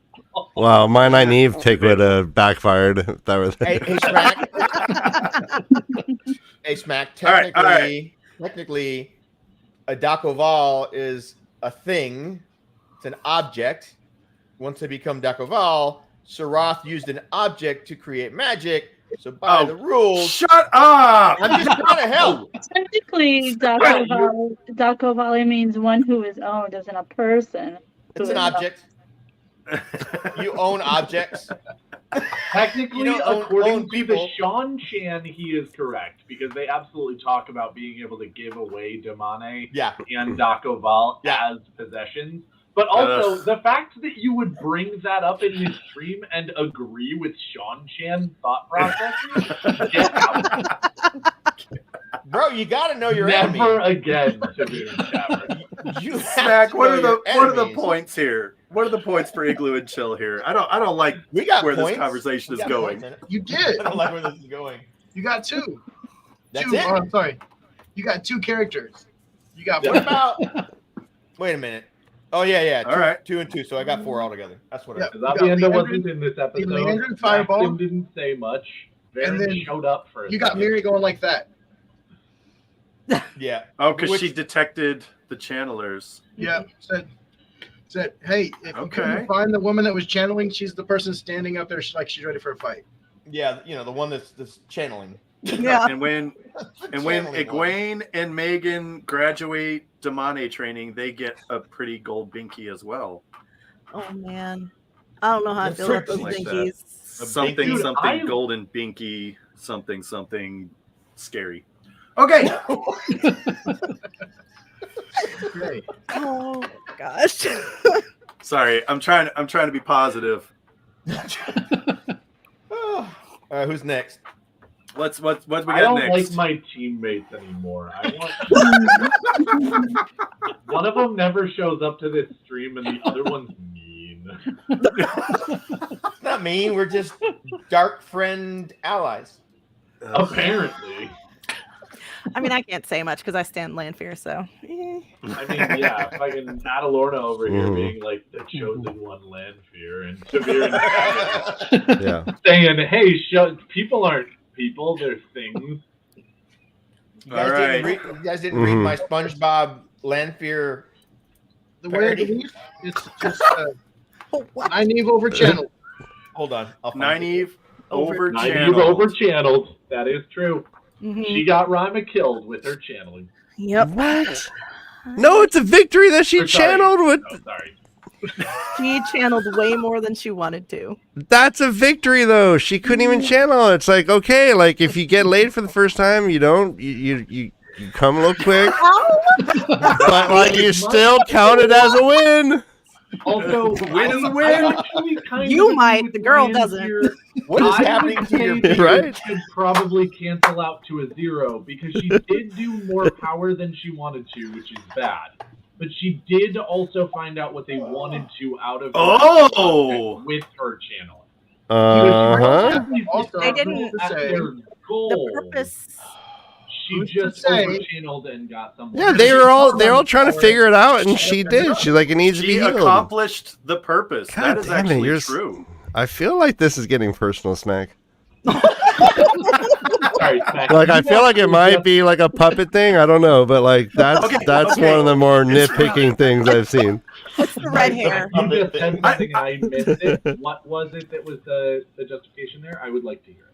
Wow, my naive take would have backfired if that was. Hey, Smack. Hey, Smack. All right, Technically, a Dakoval is a thing. It's an object. Once they become Dakoval, Sarath used an object to create magic. So by Oh, the rules, Shut up! I'm just trying to help. Technically, Daco Valley means one who is owned, as in a person. It's who an is owned. object. You own objects. Technically, You don't own according to people. the Sean Chan, he is correct because they absolutely talk about being able to give away Damane Yeah. and Dakoval Yeah. as possessions. But also, Ugh. the fact that you would bring that up in this stream and agree with Sean Chan's thought processes, get out. Bro, you got to know your Never enemy. again to Moon Tower. You have Smack, to what know are your the enemies. points here? What are the points for Igloo and Chill here? I don't like We got where points. this conversation We is got going. points in it. You did. I don't like where this is going. You got 2. That's two, it. I'm sorry. You got 2 characters. You got What one. about? Wait a minute. Oh yeah. All right. 2 and 2. So I got 4 altogether. That's what. Yeah. I Zabienda wasn't in this episode. Leandrin Fireball. Maxim didn't say much. And Varen then showed up for a You got second. Miri going like that. Yeah. Oh, because Which- she detected the channelers. Yeah. Said, hey, if you Okay. couldn't find the woman that was channeling, she's the person standing up there like she's ready for a fight. Yeah. You know the one that's channeling. Yeah. And when Channeling one. Egwene and Megan graduate Damane training, they get a pretty gold binky as well. Oh man, I don't know how I feel about those Something like that. binkies. Something Dude, something golden binky, something scary. Okay. Great. Oh gosh. Sorry, I'm trying to be positive. Who's next? What we I got don't next? like my teammates anymore. I want one of them never shows up to this stream, and the other one's mean. It's not mean. We're just dark friend allies. Apparently, I mean, I can't say much because I stand Lanfear, so. I mean, yeah, fucking Adalorna over here Mhm. being like the chosen one, Lanfear, and Tavir Yeah. saying, "Hey, people aren't people; they're things." You guys, you guys didn't read my SpongeBob Lanfear. The way I believe it's just Nynaeve over channel. Hold on. Nynaeve over Nynaeve channel. over channeled. That is true. Mhm. She got Rima killed with her channeling. Yep. What? No, it's a victory that she Or sorry. channeled with. Oh, sorry. She channeled way more than she wanted to. That's a victory, though. She couldn't even channel. It's like, okay, like if you get laid for the first time, you don't, you come real quick, but like you still count it as a win. Also, Win is a I win. actually kind You of might, agree with the girl Rand doesn't. here. What is I happening would to your say that Right? it should probably cancel out to a 0 because she did do more power than she wanted to, which is bad. But she did also find out what they wanted to out of her Oh! with her channel. Uh-huh. Also, They didn't- who's to At say- their goal. The purpose. She who's to just say- over-channeled and got something. Yeah, they're all trying to figure it out, and she did. She's like, it needs to be She healed. accomplished the purpose. God that is damn it, actually you're true. I feel like this is getting personal, Smack. Sorry, Smack. Like I You feel like it actually might just- be like a puppet thing. I don't know, but like that's Okay, that's okay. one of the more nitpicking things I've seen. It's the red hair. You just said something and I missed it. What was it that was the justification there? I would like to hear it.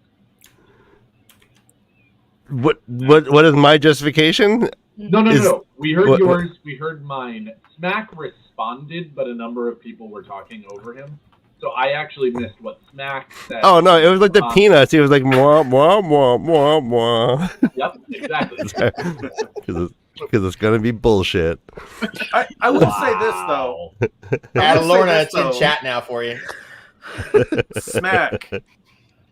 What is my justification? No. Is- We heard what- yours. We heard mine. Smack responded, but a number of people were talking over him. So I actually missed what Smack said. Oh no, it was like the peanuts. He was like mwah mwah mwah mwah mwah. Yep, exactly. Because it's gonna be bullshit. I would say this though. Adalorna, it's in though. chat now for you. Smack.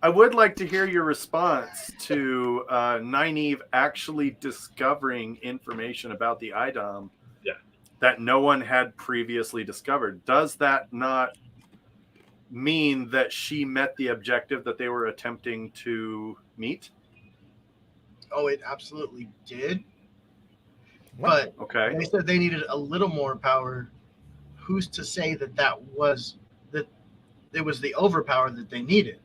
I would like to hear your response to Nynaeve actually discovering information about the IDOM that no one had previously discovered. Does that not mean that she met the objective that they were attempting to meet? Oh, it absolutely did. But Okay. they said they needed a little more power. Who's to say that it was the overpower that they needed?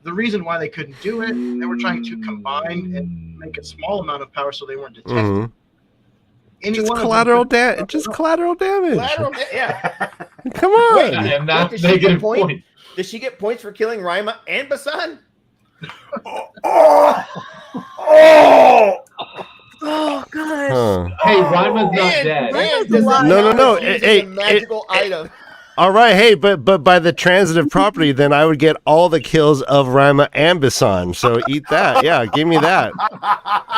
The reason why they couldn't do it, they were trying to combine and make a small amount of power so they weren't detected. Mhm. Any Just one of them collateral could- Just collateral damage. Yeah. Come on. Wait, And that's Does she get negative points? point. Does she get points for killing Rima and Basan? Oh gosh. Huh. Hey, Rima's not And- dead. and No, does that no, count no. as using Hey, a magical item. All right, hey, but by the transitive property, then I would get all the kills of Rima and Basan. So eat that. Yeah, give me that.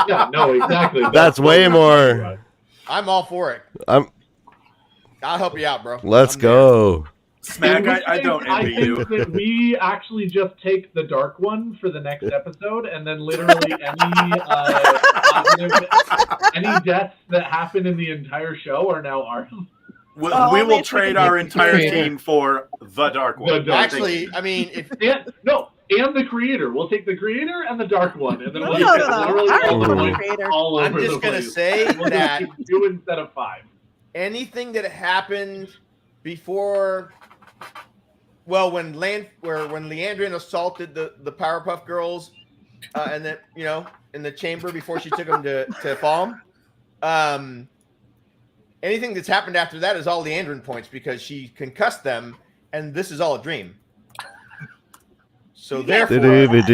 Yeah, no, exactly. That's way more. I'm all for it. I'm. I'll help you out, bro. Let's I'm there. go. Smack, I don't envy I think you. that we actually just take the dark one for the next episode, and then literally any deaths that happen in the entire show are now ours. We Oh, will they trade freaking our entire creator. team for the Dark One. The Dark Actually, I mean, if And the creator. We'll take the creator and the dark one, and then No, we'll no, get no. literally I all don't the want the points creator. all over I'm just the gonna place. say We'll that just keep 2 instead of 5. anything that happened before, well, when Leandrin assaulted the Powerpuff Girls, and then in the chamber before she took them to Falm, anything that's happened after that is all Leandrin points because she concussed them, and this is all a dream. So therefore, Can't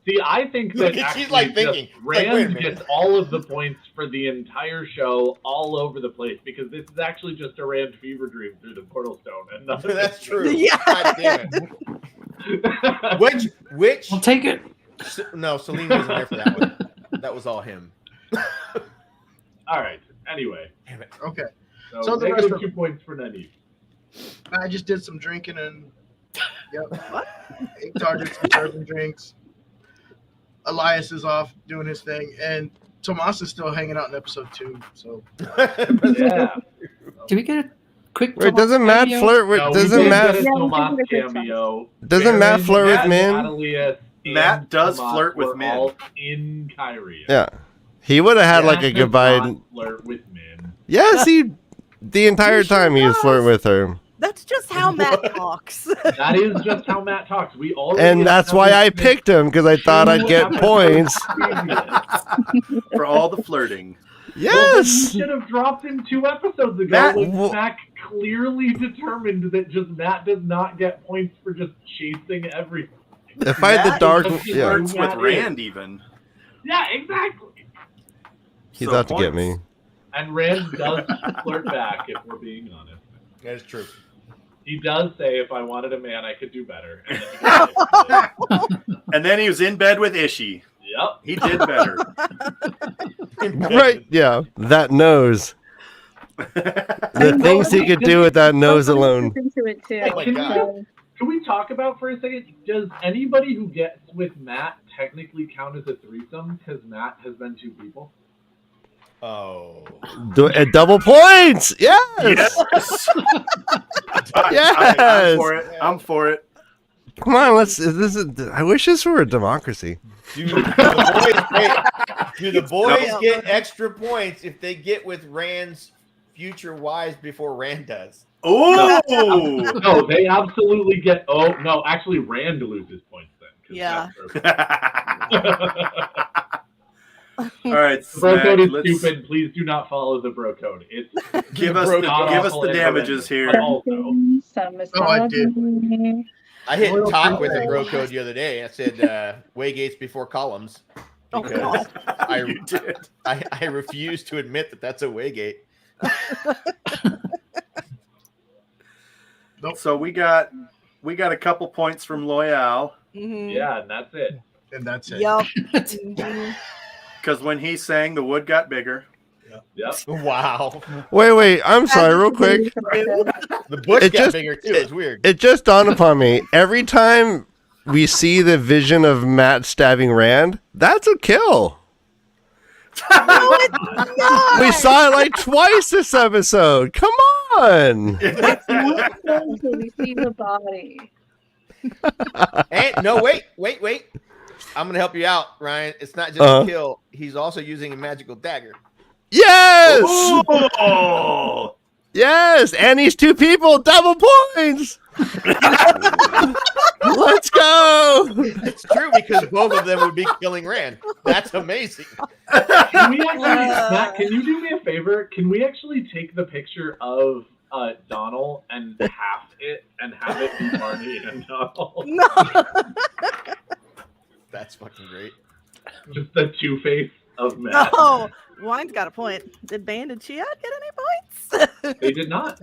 See, I think that She's actually like thinking, just like, wait a Rand minute. gets all of the points for the entire show all over the place because this is actually just a Rand fever dream through the Portal Stone. And nothing that's true. Yeah. God damn it. Which? I'll take it. No, Celine wasn't there for that one. That was all him. All right. Anyway, Damn it. Okay. so, So the rest negative of- 2 points for Nani. I just did some drinking and ate targets, some serving drinks. Elias is off doing his thing, and Tomas is still hanging out in episode 2. So Yeah. Do we get a quick? Wait, doesn't Matt cameo? flirt with? No, we Doesn't did Matt? get a Yeah, we Tomas did get a cameo. Doesn't Matt flirt with Min? Natalia and Matt does Tomas flirt with were Min. all in Kyrie. Yeah, he would have had like a Matt does goodbye. not flirt with Min. Yes, he. The entire He sure time he was does. flirting with her, That's just how Matt talks. That is just how Matt talks. We already and that's why I established picked him because I thought I'd get points. For all the flirting. Yes. You should have dropped him 2 episodes ago Matt- when Mac clearly determined that just Matt does not get points for just chasing everything. If I had the Matt dark, fucking yeah, Flirts with Matt is. Rand even. Yeah, exactly. he's So out to get points. me. And Rand does flirt back, if we're being honest. That is true. He does say, if I wanted a man, I could do better. And then he does. And then he was in bed with Ishii. Yep. He did better. Right? Yeah, that nose. The things he could do with that nose alone. Into it too. Oh my Can God. we, can we talk about for a second, does anybody who gets with Matt technically count as a threesome because Matt has been 2 people? Oh. Double points. Yes. Yes. Yes. I'm for it. I'm for it. Come on, let's. This is. I wish this were a democracy. Do the boys get extra points if they get with Rand's future wives before Rand does? Oh. No, they absolutely get. Oh no, actually, Rand loses points then. 'cause Yeah. that's All right, the bro Smack, code is let's stupid. Please do not follow the bro code. It's give us Bro the, code. give us awful the and damages horrendous, here. but also, Some Oh, I did. misogyny. I hit Royal talk with the Princess. bro code the other day. I said Waygates before columns Oh, because God. You did. I refuse to admit that that's a Waygate. So we got a couple points from Loyal Mhm. yeah, and that's it. and that's it. Yup. Mhm. because when he sang, the wood got bigger. Yep. Wow. Wait. I'm sorry, real quick. The bush It got just- bigger too. It's weird. It just dawned upon me. Every time we see the vision of Matt stabbing Rand, that's a kill. No, it's not. We saw it like twice this episode. Come on. Until we see the body. And no, wait. I'm gonna help you out, Ryan. It's not just Uh-huh. a kill. He's also using a magical dagger. Yes. Oh! Yes. And these 2 people, double points. Let's go. It's true because both of them would be killing Rand. That's amazing. Can we actually, Matt? Can you do me a favor? Can we actually take the picture of Donald and half it and have it be Barney and Donald? No. That's fucking great. Just the 2-face of Matt. No. Wine's got a point. Did Band and Chiat get any points? They did not.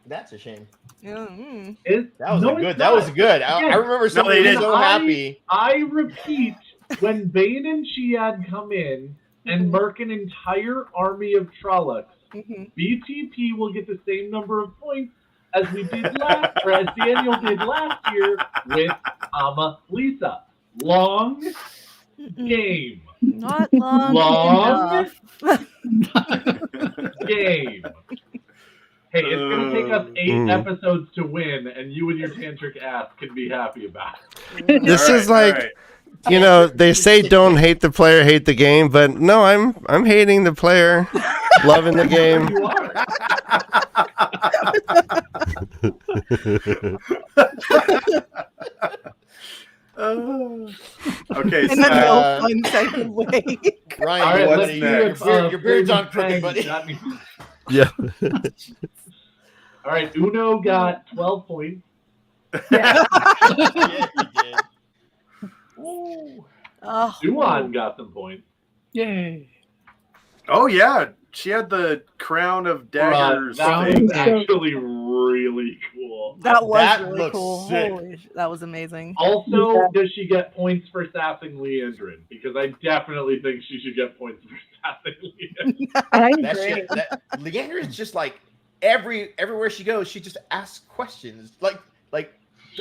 That's a shame. Mm. That was No, a good. it's That not. was good. I Yes. remember somebody they was didn't. so happy. I repeat, when Bane and Chiad come in and murk an entire army of Trollocs, Mhm. BTP will get the same number of points as we did last, or as Daniel did last year with Lisa. Long game. Not long, Long enough. game. Hey, it's gonna take us 8 Mm. episodes to win, and you and your tantric ass can be happy about it. This All is right, like, all right. you know, they say don't hate the player, hate the game, but no, I'm hating the player, loving the game. You are. Okay, In a so, no fun type of way. Ryan, All right, what's let's next? see if Your beard's on crooked, Fang buddy. got any- Yeah. All right, Uno got 12 points. Yeah. Yeah, he did. Ooh. Oh, Duan got some points. Yay. Oh yeah, she had the crown of daggers That thing. was actually really cool. that was That really looks cool. sick. Holy that was amazing. Also, Yeah. does she get points for sassing Leandrin? Because I definitely think she should get points for sassing Leandrin. I That agree. shit. Leander is just like everywhere she goes, she just asks questions like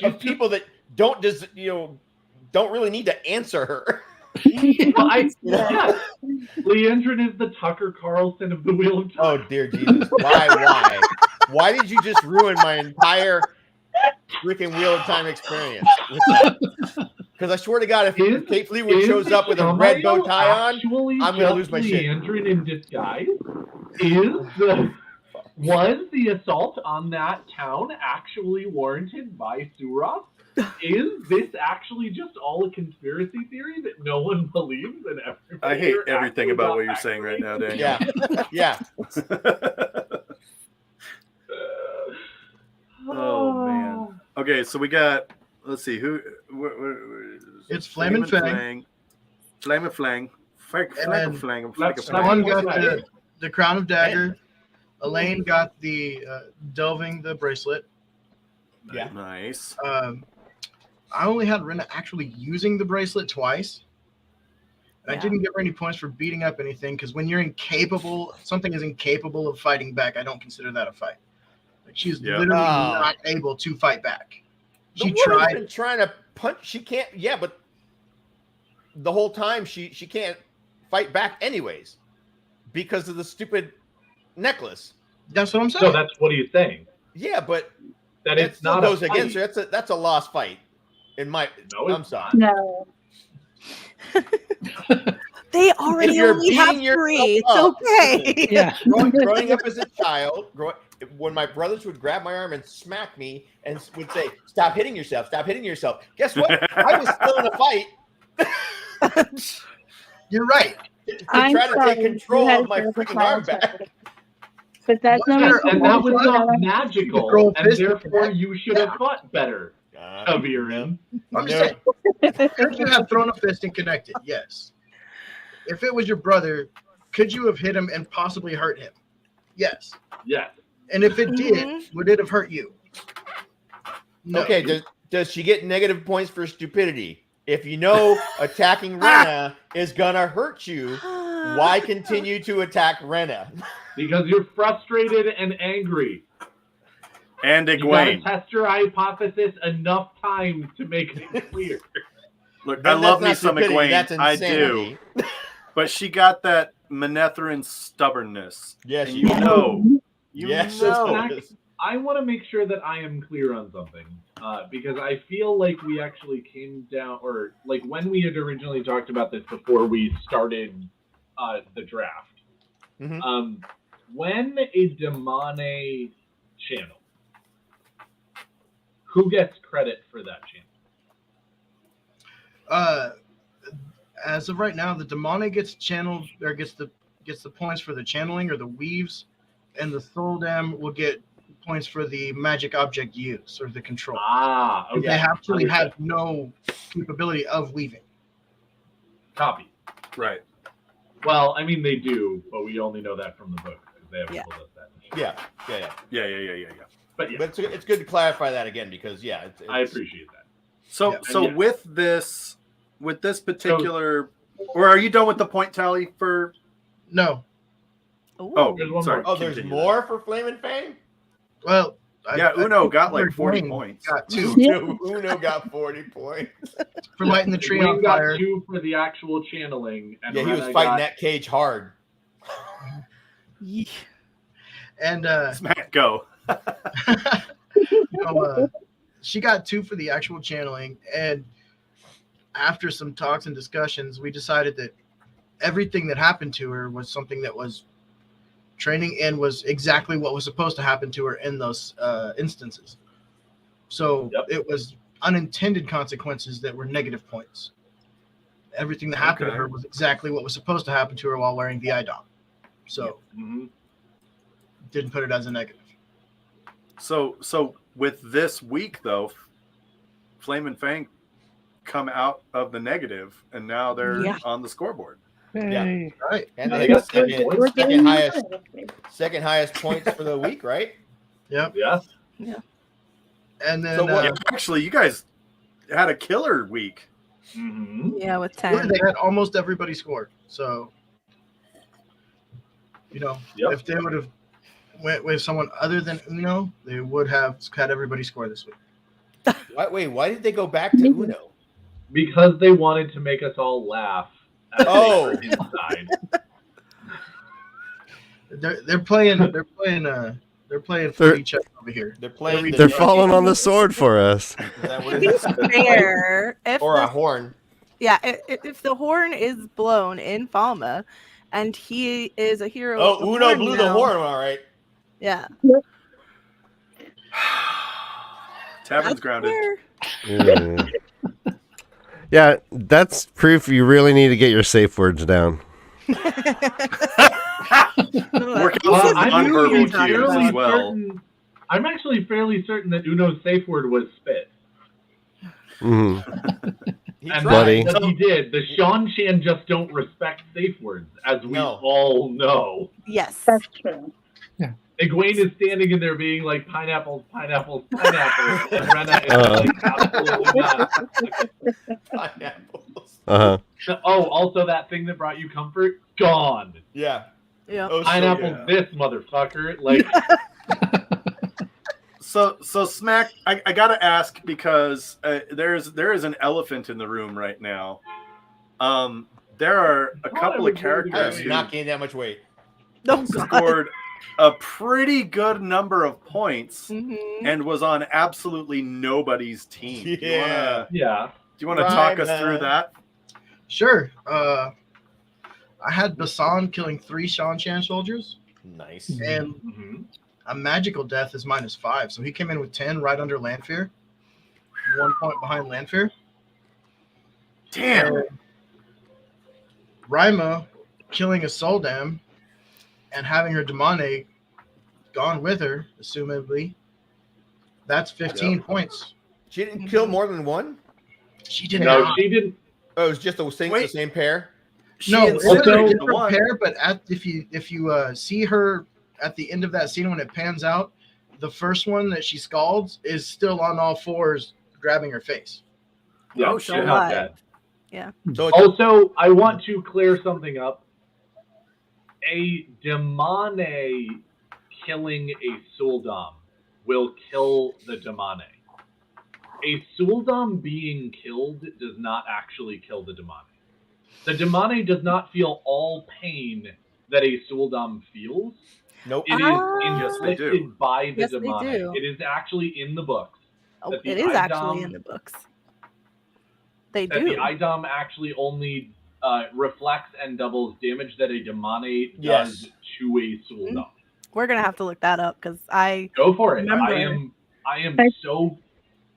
of people that don't really need to answer her. Well, yeah. Leandrin is the Tucker Carlson of the Wheel of Time. Oh dear Jesus! Why did you just ruin my entire freaking Wheel of Time experience? Because I swear to God, if Kate Fleetwood shows up with a red bow tie on, I'm gonna lose my shit. Leandrin in disguise was the assault on that town actually warranted by Suros? Is this actually just all a conspiracy theory that no one believes and everybody? I hate here everything actually about got what you're saying right now, Daniel. Yeah, Oh man. Okay, so we got. Let's see who. It's Flamin' Fang. Flamin' Flang. And Flang. Dawn got the crown of dagger. Elaine got the delving the bracelet. Yeah. Nice. I only had Rena actually using the bracelet twice. I Yeah. didn't give her any points for beating up anything because when you're something is incapable of fighting back, I don't consider that a fight. Like she's Yeah. literally not able to fight back. The She woman's tried. been trying to punch. She can't. Yeah, but the whole time she can't fight back anyways because of the stupid necklace. That's what I'm saying. So that's what he's saying. Yeah, but That it it's still not goes a fight. against her. That's a lost fight. In my, No, I'm it's sorry. No. They already you're only have beating yourself 3. It's up, okay. Yeah. Growing up as a child, when my brothers would grab my arm and smack me and would say, "Stop hitting yourself! Stop hitting yourself!" Guess what? I was still in a fight You're right. to try to take control of my freaking arm back. But that's What's not your- And that was not magical, Throw a and fist therefore at- you should have fought better, Kavirin. I'm just saying. Could you have thrown a fist and connected? Yes. If it was your brother, could you have hit him and possibly hurt him? Yes. Yes. And if it did, Mhm. would it have hurt you? No. Okay, does she get negative points for stupidity? If you know attacking Rena is gonna hurt you, why continue to attack Rena? Because you're frustrated and angry. And You gotta Egwene. test your hypothesis enough times to make it clear. Look, I Then love that's me not some stupidity, Egwene. that's I do. insanity. But she got that Manetheren stubbornness. Yes, And you you know. You Yes, know. it is. I want to make sure that I am clear on something because I feel like we actually came down, or like when we had originally talked about this before we started the draft. Mhm. When a Demane channel, who gets credit for that channel? As of right now, the Demone gets channeled or gets the points for the channeling or the weaves, and the Soldam will get points for the magic object use or the control. Ah, okay. They actually Understood. have no capability of weaving. Copy. Right. Well, I mean they do, but we only know that from the book because they haven't Yeah. told us that. Yeah. Yeah. But yeah, But it's good to clarify that again because it's I appreciate that. So Yeah. so Yeah. with this particular, or are you done with the point tally for? No. Ooh. Oh, There's one sorry. more. Oh, there's continue more for Flamin' Fang? Well, Yeah, Uno got like Egwene 40 points. Got 2 Yeah. Uno got 40 points. for lighting the tree Egwene on got fire. 2 for the actual channeling, and Yeah, he was Rena fighting got- that cage hard. Ye- And Smack go. she got 2 for the actual channeling. And after some talks and discussions, we decided that everything that happened to her was something that was training and was exactly what was supposed to happen to her in those instances. So Yep. it was unintended consequences that were negative points. Everything that happened Okay. to her was exactly what was supposed to happen to her while wearing the eye dot. So Mhm. didn't put it as a negative. So with this week though, Flame and Fang come out of the negative, and now they're on the scoreboard. Hey. Right. And Yeah, they that's got good. We're getting second highest points for the week, right? Yep. Yes. And then So what- Yeah, actually, you guys had a killer week. Mm-hmm. Yeah, with yeah, 10. they had almost everybody scored. So, Yep. if they would have went with someone other than Uno, they would have had everybody score this week. Why did they go back to Uno? Because they wanted to make us all laugh. As Oh. they were inside. They're playing for They're- each other over here. They're playing. They're falling on the sword for us. Is that what To it be is? fair, if Or a the, horn. if the horn is blown in Falma, and he is a hero. Oh, of the Uno horn blew the now- horn. All right. Yeah, Tavern's grounded. Yeah. Yeah, that's proof you really need to get your safe words down. Work out Well, some I'm nonverbal really cues fairly as well. certain- I'm actually fairly certain that Uno's safe word was spit. Mhm. He And tried. Buddy. that's what he did. The Sean Chan just don't respect safe words, as we No. all know. Yes. That's true. Egwene is standing in there being like, pineapples, pineapples, pineapples. And Rena is like, absolutely not. Pineapples. Uh-huh. Oh, also that thing that brought you comfort, gone. Yeah. Yeah. Oh, so Pineapples, yeah. this motherfucker. Like, So Smack, I gotta ask because there is an elephant in the room right now. There are a couple of I characters am who not gaining that much weight. Oh, God. scored a pretty good number of points Mhm. and was on absolutely nobody's team. Yeah. yeah. Do you want to talk us Right, through that? Sure. I had Basan killing 3 Sean Chan soldiers, Nice. and Mhm. a magical death is -5. So he came in with 10 right under Lanfear, 1 point behind Lanfear. Damn. And Rima killing a Soldam and having her Demone gone with her, assumably. That's 15 points. She didn't kill more than one? She did No, not. she didn't. Oh, it was just the same pair? She No, incinerated it's a the different one. pair, but if you see her at the end of that scene when it pans out, the first one that she scalds is still on all fours grabbing her face. Yeah, Oh, she's shit. not dead. So it's Also, I want to clear something up. A Demane killing a Suldam will kill the Demane. A Suldam being killed does not actually kill the Demane. The Demane does not feel all pain that a Suldam feels. nope. It is Ah. They do. inflicted by the Yes, they Demane. do. It is actually in the books. Oh, that the it is actually Idam- in the books. They That do. the Idam actually only reflects and doubles damage that a Demane Yes. does to a Suldam. We're gonna have to look that up because I Go for it. Remember. I am I- so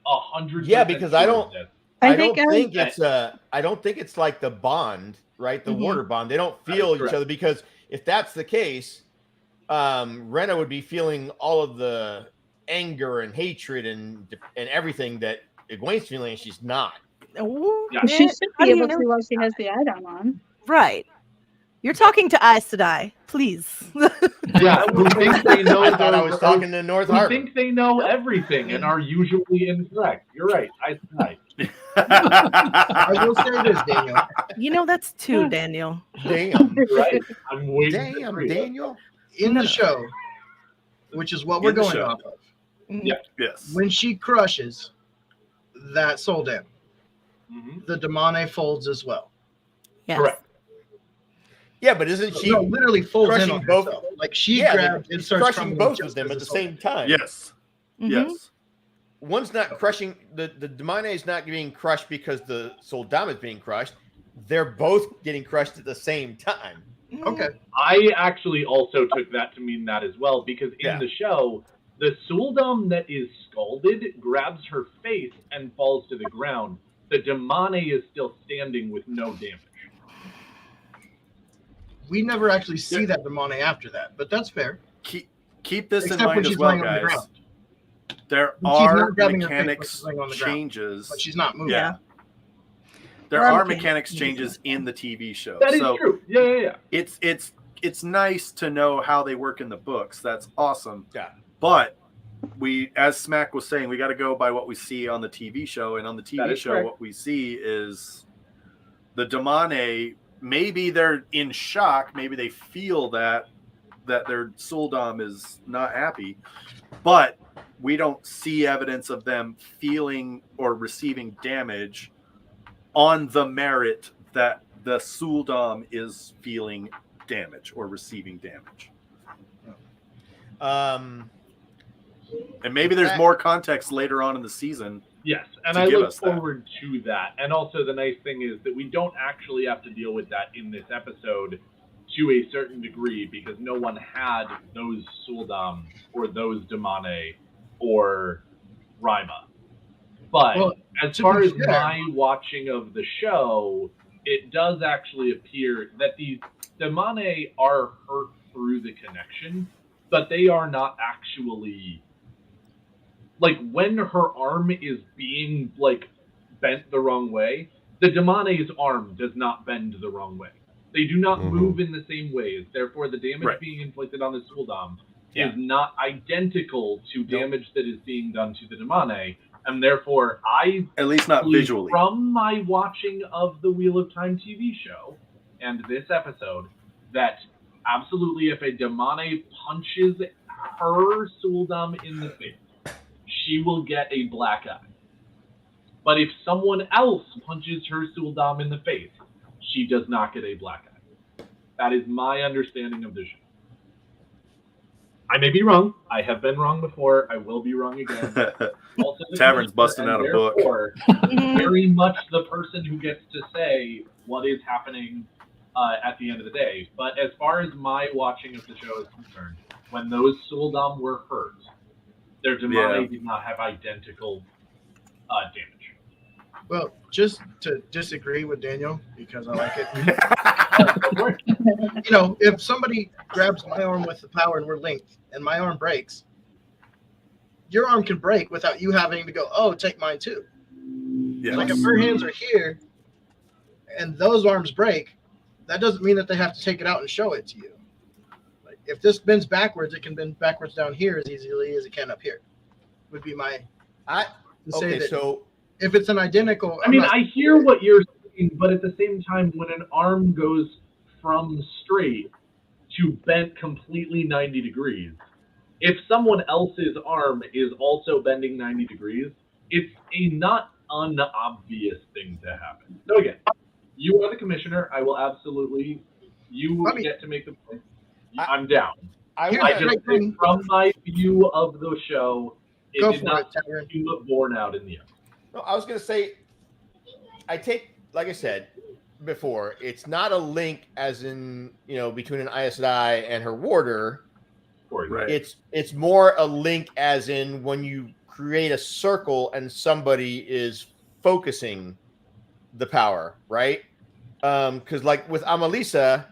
100%. Yeah, because I sure don't- of this. I think don't think it's like the bond, right? The Mhm. water bond. They don't feel each correct. other because if that's the case, Rena would be feeling all of the anger and hatred and everything that Egwene's feeling, and she's not. oh, Yeah. She shit. should How be do you able know to while she has the item on. Right. You're talking to Aes Sedai, please. Yeah, who think they know I thought I the- was talking to North who Harbor. think they know everything and are usually incorrect. You're right. I I will say this, Daniel. You know that's 2, Daniel. Damn. You're right. I'm waiting. to Damn, agree. Daniel. In the show, which is what we're In the going show. off of, Yeah. Yes. when she crushes that Soldam, Mhm. the Demane folds as well. Yes. Correct. Yeah, but isn't she No, literally folds in crushing on both- herself. Like she Yeah, grabbed and starts crushing crumbling both just of them as at a the Soldam. same time? Yes. Mhm. Yes. One's not crushing the Demane is not being crushed because the Soldam is being crushed. They're both getting crushed at the same time. Mhm. Okay. I actually also took that to mean that as well, because in Yeah. the show, the Suldam that is scalded grabs her face and falls to the ground. The Demane is still standing with no damage. We never actually see that Demane after that, but that's fair. Keep this Except in when mind as she's well, laying on the guys. ground. there She's not are grabbing her face when mechanics she's laying on the ground, changes. but she's not moving. Yeah. There There are are mechanics mechanics changes in the TV show. That is so true. Yeah. it's nice to know how they work in the books. That's awesome. Yeah. But we, as Smack was saying, we got to go by what we see on the TV show. And on the That TV is show, correct. what we see is the Damane. Maybe they're in shock. Maybe they feel that their Suldam is not happy, but we don't see evidence of them feeling or receiving damage on the merit that the Suldam is feeling damage or receiving damage. And maybe there's more context later on in the season. Yes, and to I give look us that. forward to that. And also, the nice thing is that we don't actually have to deal with that in this episode to a certain degree because no one had those Suldam or those Damane or Rima. But Well, as to far be as fair- my watching of the show, it does actually appear that these Damane are hurt through the connection, but they are not actually... Like, when her arm is being, like, bent the wrong way, the Damane's arm does not bend the wrong way. They do not move in the same ways. Therefore, the damage being inflicted on the Suldam is not identical to damage that is being done to the Damane. And therefore, I At least not believe visually. from my watching of the Wheel of Time TV show and this episode, that absolutely if a Damane punches her Suldam in the face, she will get a black eye. But if someone else punches her Suldam in the face, she does not get a black eye. That is my understanding of the show. I may be wrong. I have been wrong before. I will be wrong again. Also the Tavern's commissioner, busting and out a book. therefore, very much the person who gets to say what is happening at the end of the day. But as far as my watching of the show is concerned, when those Suldam were hurt, their Damane did not have identical damage. Well, just to disagree with Daniel because I like it. You know, if somebody grabs my arm with the power and we're linked, and my arm breaks, your arm can break without you having to go, "Oh, take mine too." Yes. Like if her hands are here, and those arms break, that doesn't mean that they have to take it out and show it to you. Like if this bends backwards, it can bend backwards down here as easily as it can up here. Would be my so if it's an identical. I mean, I hear what you're saying, but at the same time, when an arm goes from straight to bent completely 90 degrees, if someone else's arm is also bending 90 degrees, it's a not unobvious thing to happen. So again, you are the commissioner. I will absolutely, you get to make the point. I'm down. I just think from my view of the show, it did not seem borne out in the end. No, I was going to say, I take, like I said before, it's not a link as in, you know, between an Aes Sedai and her warder. Right. It's more a link as in when you create a circle and somebody is focusing the power, right? Because like with Amalisa,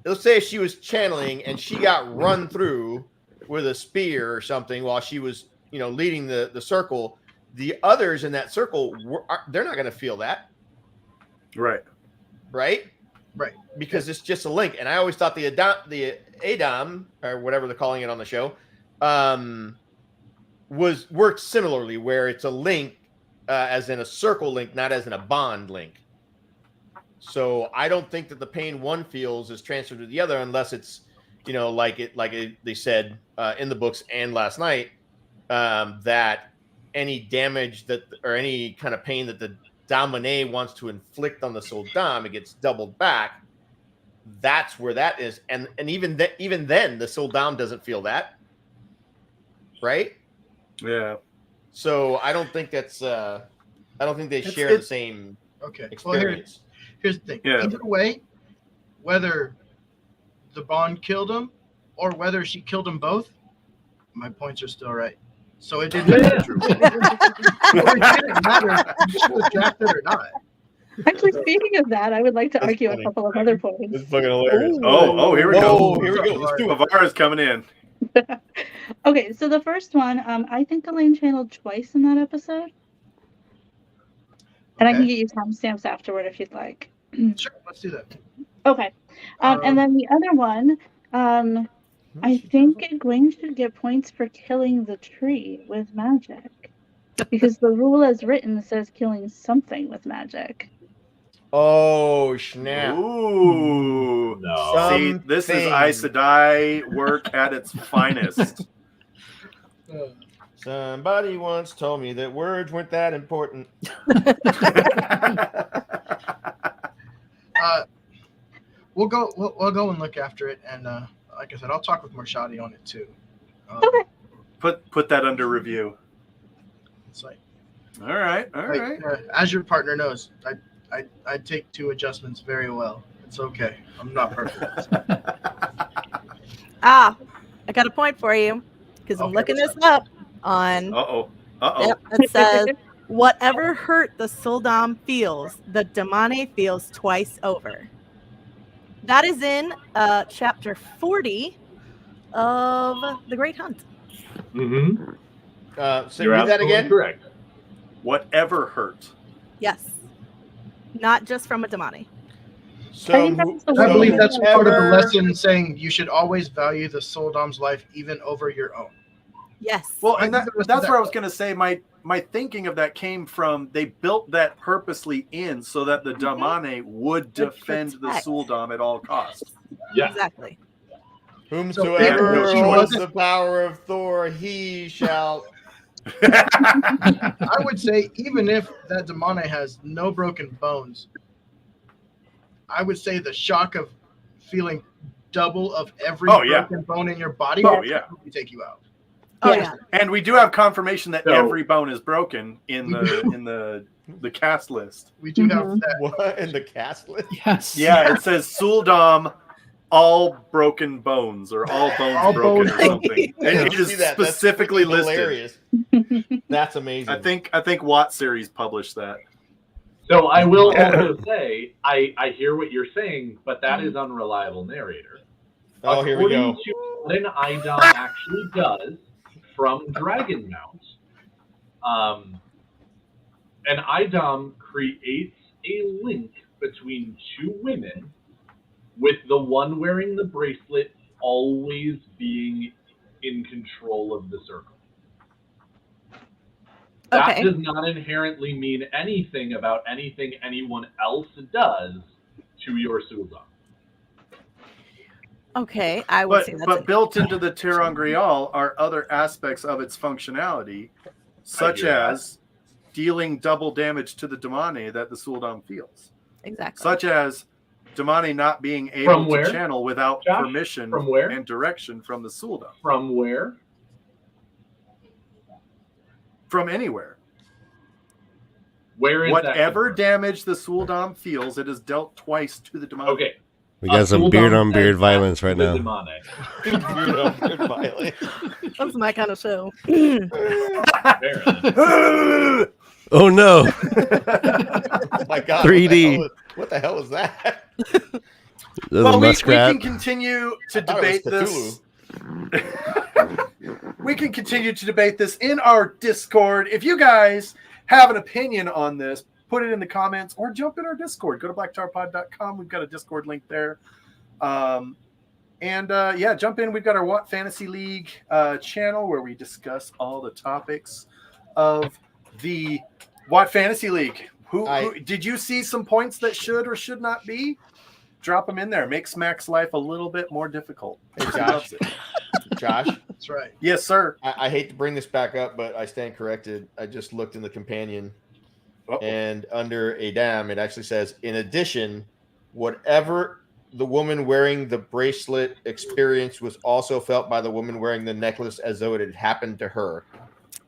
let's say she was channeling and she got run through with a spear or something while she was, you know, leading the circle. The others in that circle, they're not going to feel that. Right. Right. Because it's just a link. And I always thought the Adam, or whatever they're calling it on the show, worked similarly, where it's a link as in a circle link, not as in a bond link. So I don't think that the pain one feels is transferred to the other unless it's, you know, they said in the books and last night, that any damage that or any kind of pain that the Damane wants to inflict on the Suldam, it gets doubled back. That's where that is, and even then, the Suldam doesn't feel that, right? Yeah. So I don't think that's. I don't think they share the same. Okay. Experience. Well, here's the thing. Yeah. Either way, whether the Bond killed him or whether she killed them both, my points are still right. So it didn't matter. It didn't matter if she was drafted or not. Actually, speaking of that, I would like to argue a couple of other points. It's fucking hilarious. Oh, here we Whoa, go. here we go. Let's do it. Pavara's coming in. Okay, so the first one, I think Elaine channeled twice in that episode. And I can Okay. get you timestamps afterward if you'd like. Sure, let's do that. Okay. And then the other one, I think Egwene should get points for killing the tree with magic. Because the rule as written says killing something with magic. Oh, snap. Ooh. No. See, this is Aes Sedai work at its finest. Somebody once told me that words weren't that important. We'll go and look after it, and like I said, I'll talk with Marshadi on it too. Okay. Put that under review. It's like, All right. as your partner knows, I take 2 adjustments very well. It's okay. I'm not perfect. I got a point for you because I'm Okay, looking what's this up on. Uh-oh. Yep, it says whatever hurt the Suldam feels, the Damane feels twice over. That is in chapter 40 of The Great Hunt. Mm-hmm. So read that again. Correct. Whatever hurt. Yes. Not just from a Damane. So, I believe that's part of the lesson saying you should always value the Soldam's life even over your own. Yes. Well, I and think the rest of that's that- where I was going to say my thinking of that came from they built that purposely in so that the Damane would defend the protect. Suldam at all costs. Yeah. Exactly. Whomsoever no holds choice. the power of Thor, he shall. I would say even if that Damane has no broken bones, I would say the shock of feeling double of every Oh, yeah. broken bone in your body Oh, would yeah. probably take you out. Oh yeah. And we do have confirmation that So- every bone is broken in the cast list. We do have that. What in the cast list? Yes. Yeah, it says Suldam, all broken bones or all bones All broken bones or something. It is See that? That's specifically freaking listed. hilarious. That's amazing. I think Watt series published that. So I will also say, I hear what you're saying, but that is unreliable narrator. Oh, here we go. According to what an Idom actually does from Dragonmount, an Idom creates a link between 2 women, with the one wearing the bracelet always being in control of the circle. That Okay. does not inherently mean anything about anything anyone else does to your Suldam. Okay. I would But say that's but an- built into the Terangrial are other aspects of its functionality, such hear that. as dealing double damage to the Damane that the Suldam feels, exactly. such as Damane not being able From to where? channel without Josh? permission From where? and direction from the Suldam, From where? from anywhere. Where is Whatever that? damage the Suldam feels, it is dealt twice to the Damane. Okay. We got some Suldam beard on says beard that violence to right the now. Damane. That's my kind of show. Apparently. Oh no. Oh my God. 3D. What the hell is that? There's Well, a we muskrat. can continue to I thought it debate was this. We can continue to debate this in our Discord. If you guys have an opinion on this, put it in the comments or jump in our Discord. Go to blacktowerpod.com. We've got a Discord link there. Yeah, jump in. We've got our What Fantasy League channel where we discuss all the topics of the What Fantasy League. Who did you see some points that should or should not be? Drop them in there. Makes Mac's life a little bit more difficult. Hey, He Josh. loves it. Josh, That's right. Yes, sir. I hate to bring this back up, but I stand corrected. I just looked in the companion, Uh-oh. and under Adam, it actually says, in addition, whatever the woman wearing the bracelet experienced was also felt by the woman wearing the necklace as though it had happened to her.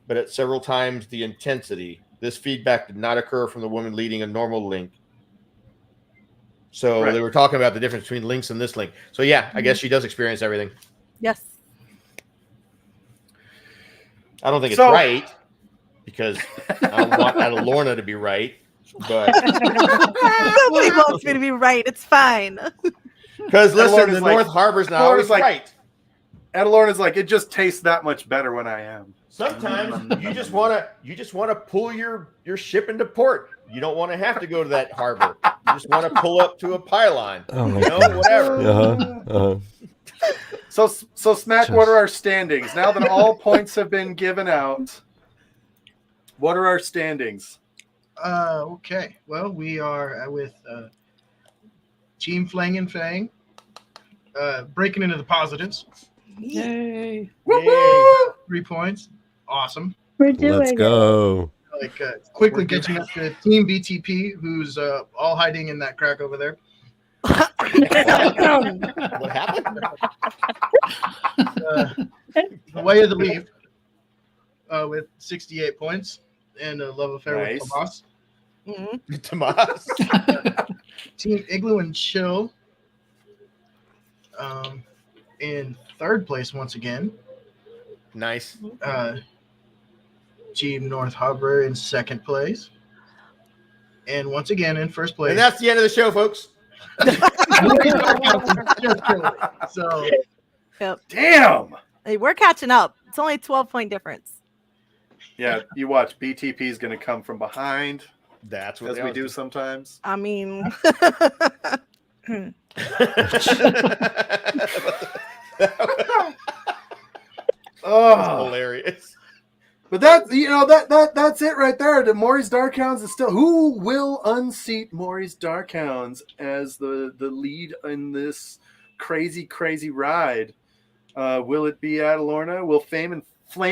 But at several times, the intensity. This feedback did not occur from the woman leading a normal link. So Right. they were talking about the difference between links and this link. So yeah, I guess she does experience everything. Yes. I don't think it's So- right because I don't want Adalorna to be right, but Nobody wants me to be right. It's fine. because listen, Adalorna's the like- North Harbor's not Adalorna's always like- right. Adalorna's like, it just tastes that much better when I am. Sometimes you just wanna pull your ship into port. You don't want to have to go to that harbor. You just want to pull up to a pylon. Oh my You know, God. whatever. So Smack, what are our standings? Now that all points have been given out, what are our standings? Okay. Well, we are with Team Flang and Fang breaking into the positives. Yay! Yay. 3 points. Awesome. We're doing Let's go. Like quickly catching up to Team BTP, who's all hiding in that crack over there. What happened? The Way of the Leaf with 68 points and a love affair Nice. with Tomas. Mhm. Tomas. Team Igloo and Chill in third place once again. Nice. Team North Harbor in second place. And once again in first place. And that's the end of the show, folks. Just killing it. So Yep. Damn. Hey, we're catching up. It's only a 12-point difference. Yeah, you watch. BTP is going to come from behind, That's what as they we always do sometimes. I mean, Oh, hilarious. but that's it right there. The Maury's Darkhounds is still. Who will unseat Maury's Darkhounds as the lead in this crazy ride? Will it be Adalorna? Will Flame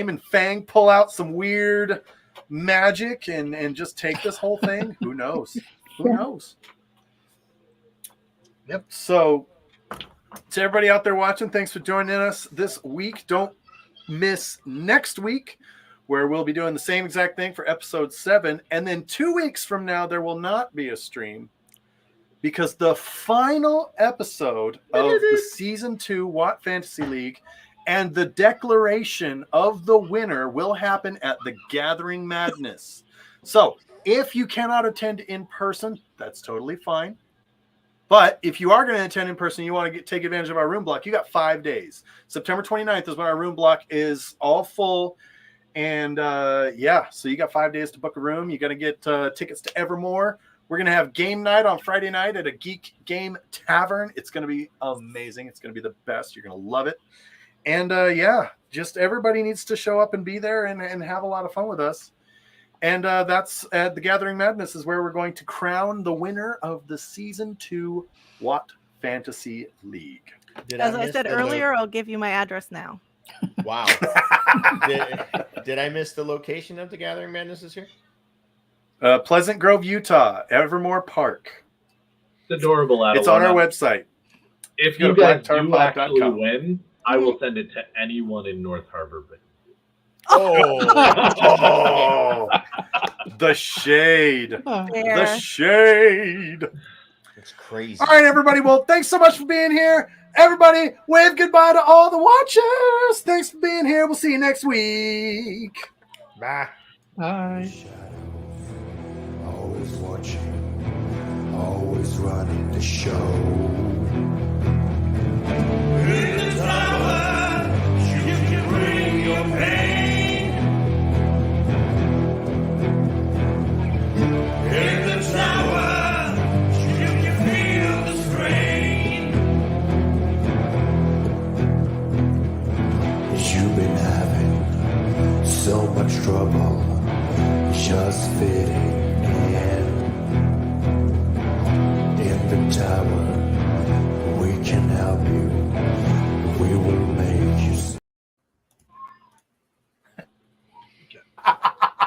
and Fang pull out some weird magic and just take this whole thing? Who knows? Who knows? Yep. So, to everybody out there watching, thanks for joining us this week. Don't miss next week, where we'll be doing the same exact thing for episode 7. And then 2 weeks from now, there will not be a stream because the final episode of the season 2 Watt Fantasy League and the declaration of the winner will happen at the Gathering Madness. So if you cannot attend in person, that's totally fine. But if you are going to attend in person, you want to take advantage of our room block, you got 5 days. September 29th is when our room block is all full. And so you got 5 days to book a room. You got to get tickets to Evermore. We're going to have game night on Friday night at a Geek Game Tavern. It's going to be amazing. It's going to be the best. You're going to love it. And just everybody needs to show up and be there and have a lot of fun with us. And that's at the Gathering Madness is where we're going to crown the winner of the Season 2 Watt Fantasy League. as I said earlier, I'll give you my address now. Wow. Did I miss the location of the Gathering Madness this year? Pleasant Grove, Utah, Evermore Park. It's adorable. Adalorna. It's on our website. If Go you to guys do blacktarpod.com. actually win, I will send it to anyone in North Harbor. Oh, the shade. Oh, The shade. It's crazy. All right, everybody. Well, thanks so much for being here. Everybody, wave goodbye to all the watchers. Thanks for being here. We'll see you next week. Bye. bye. Always watching, always running the show.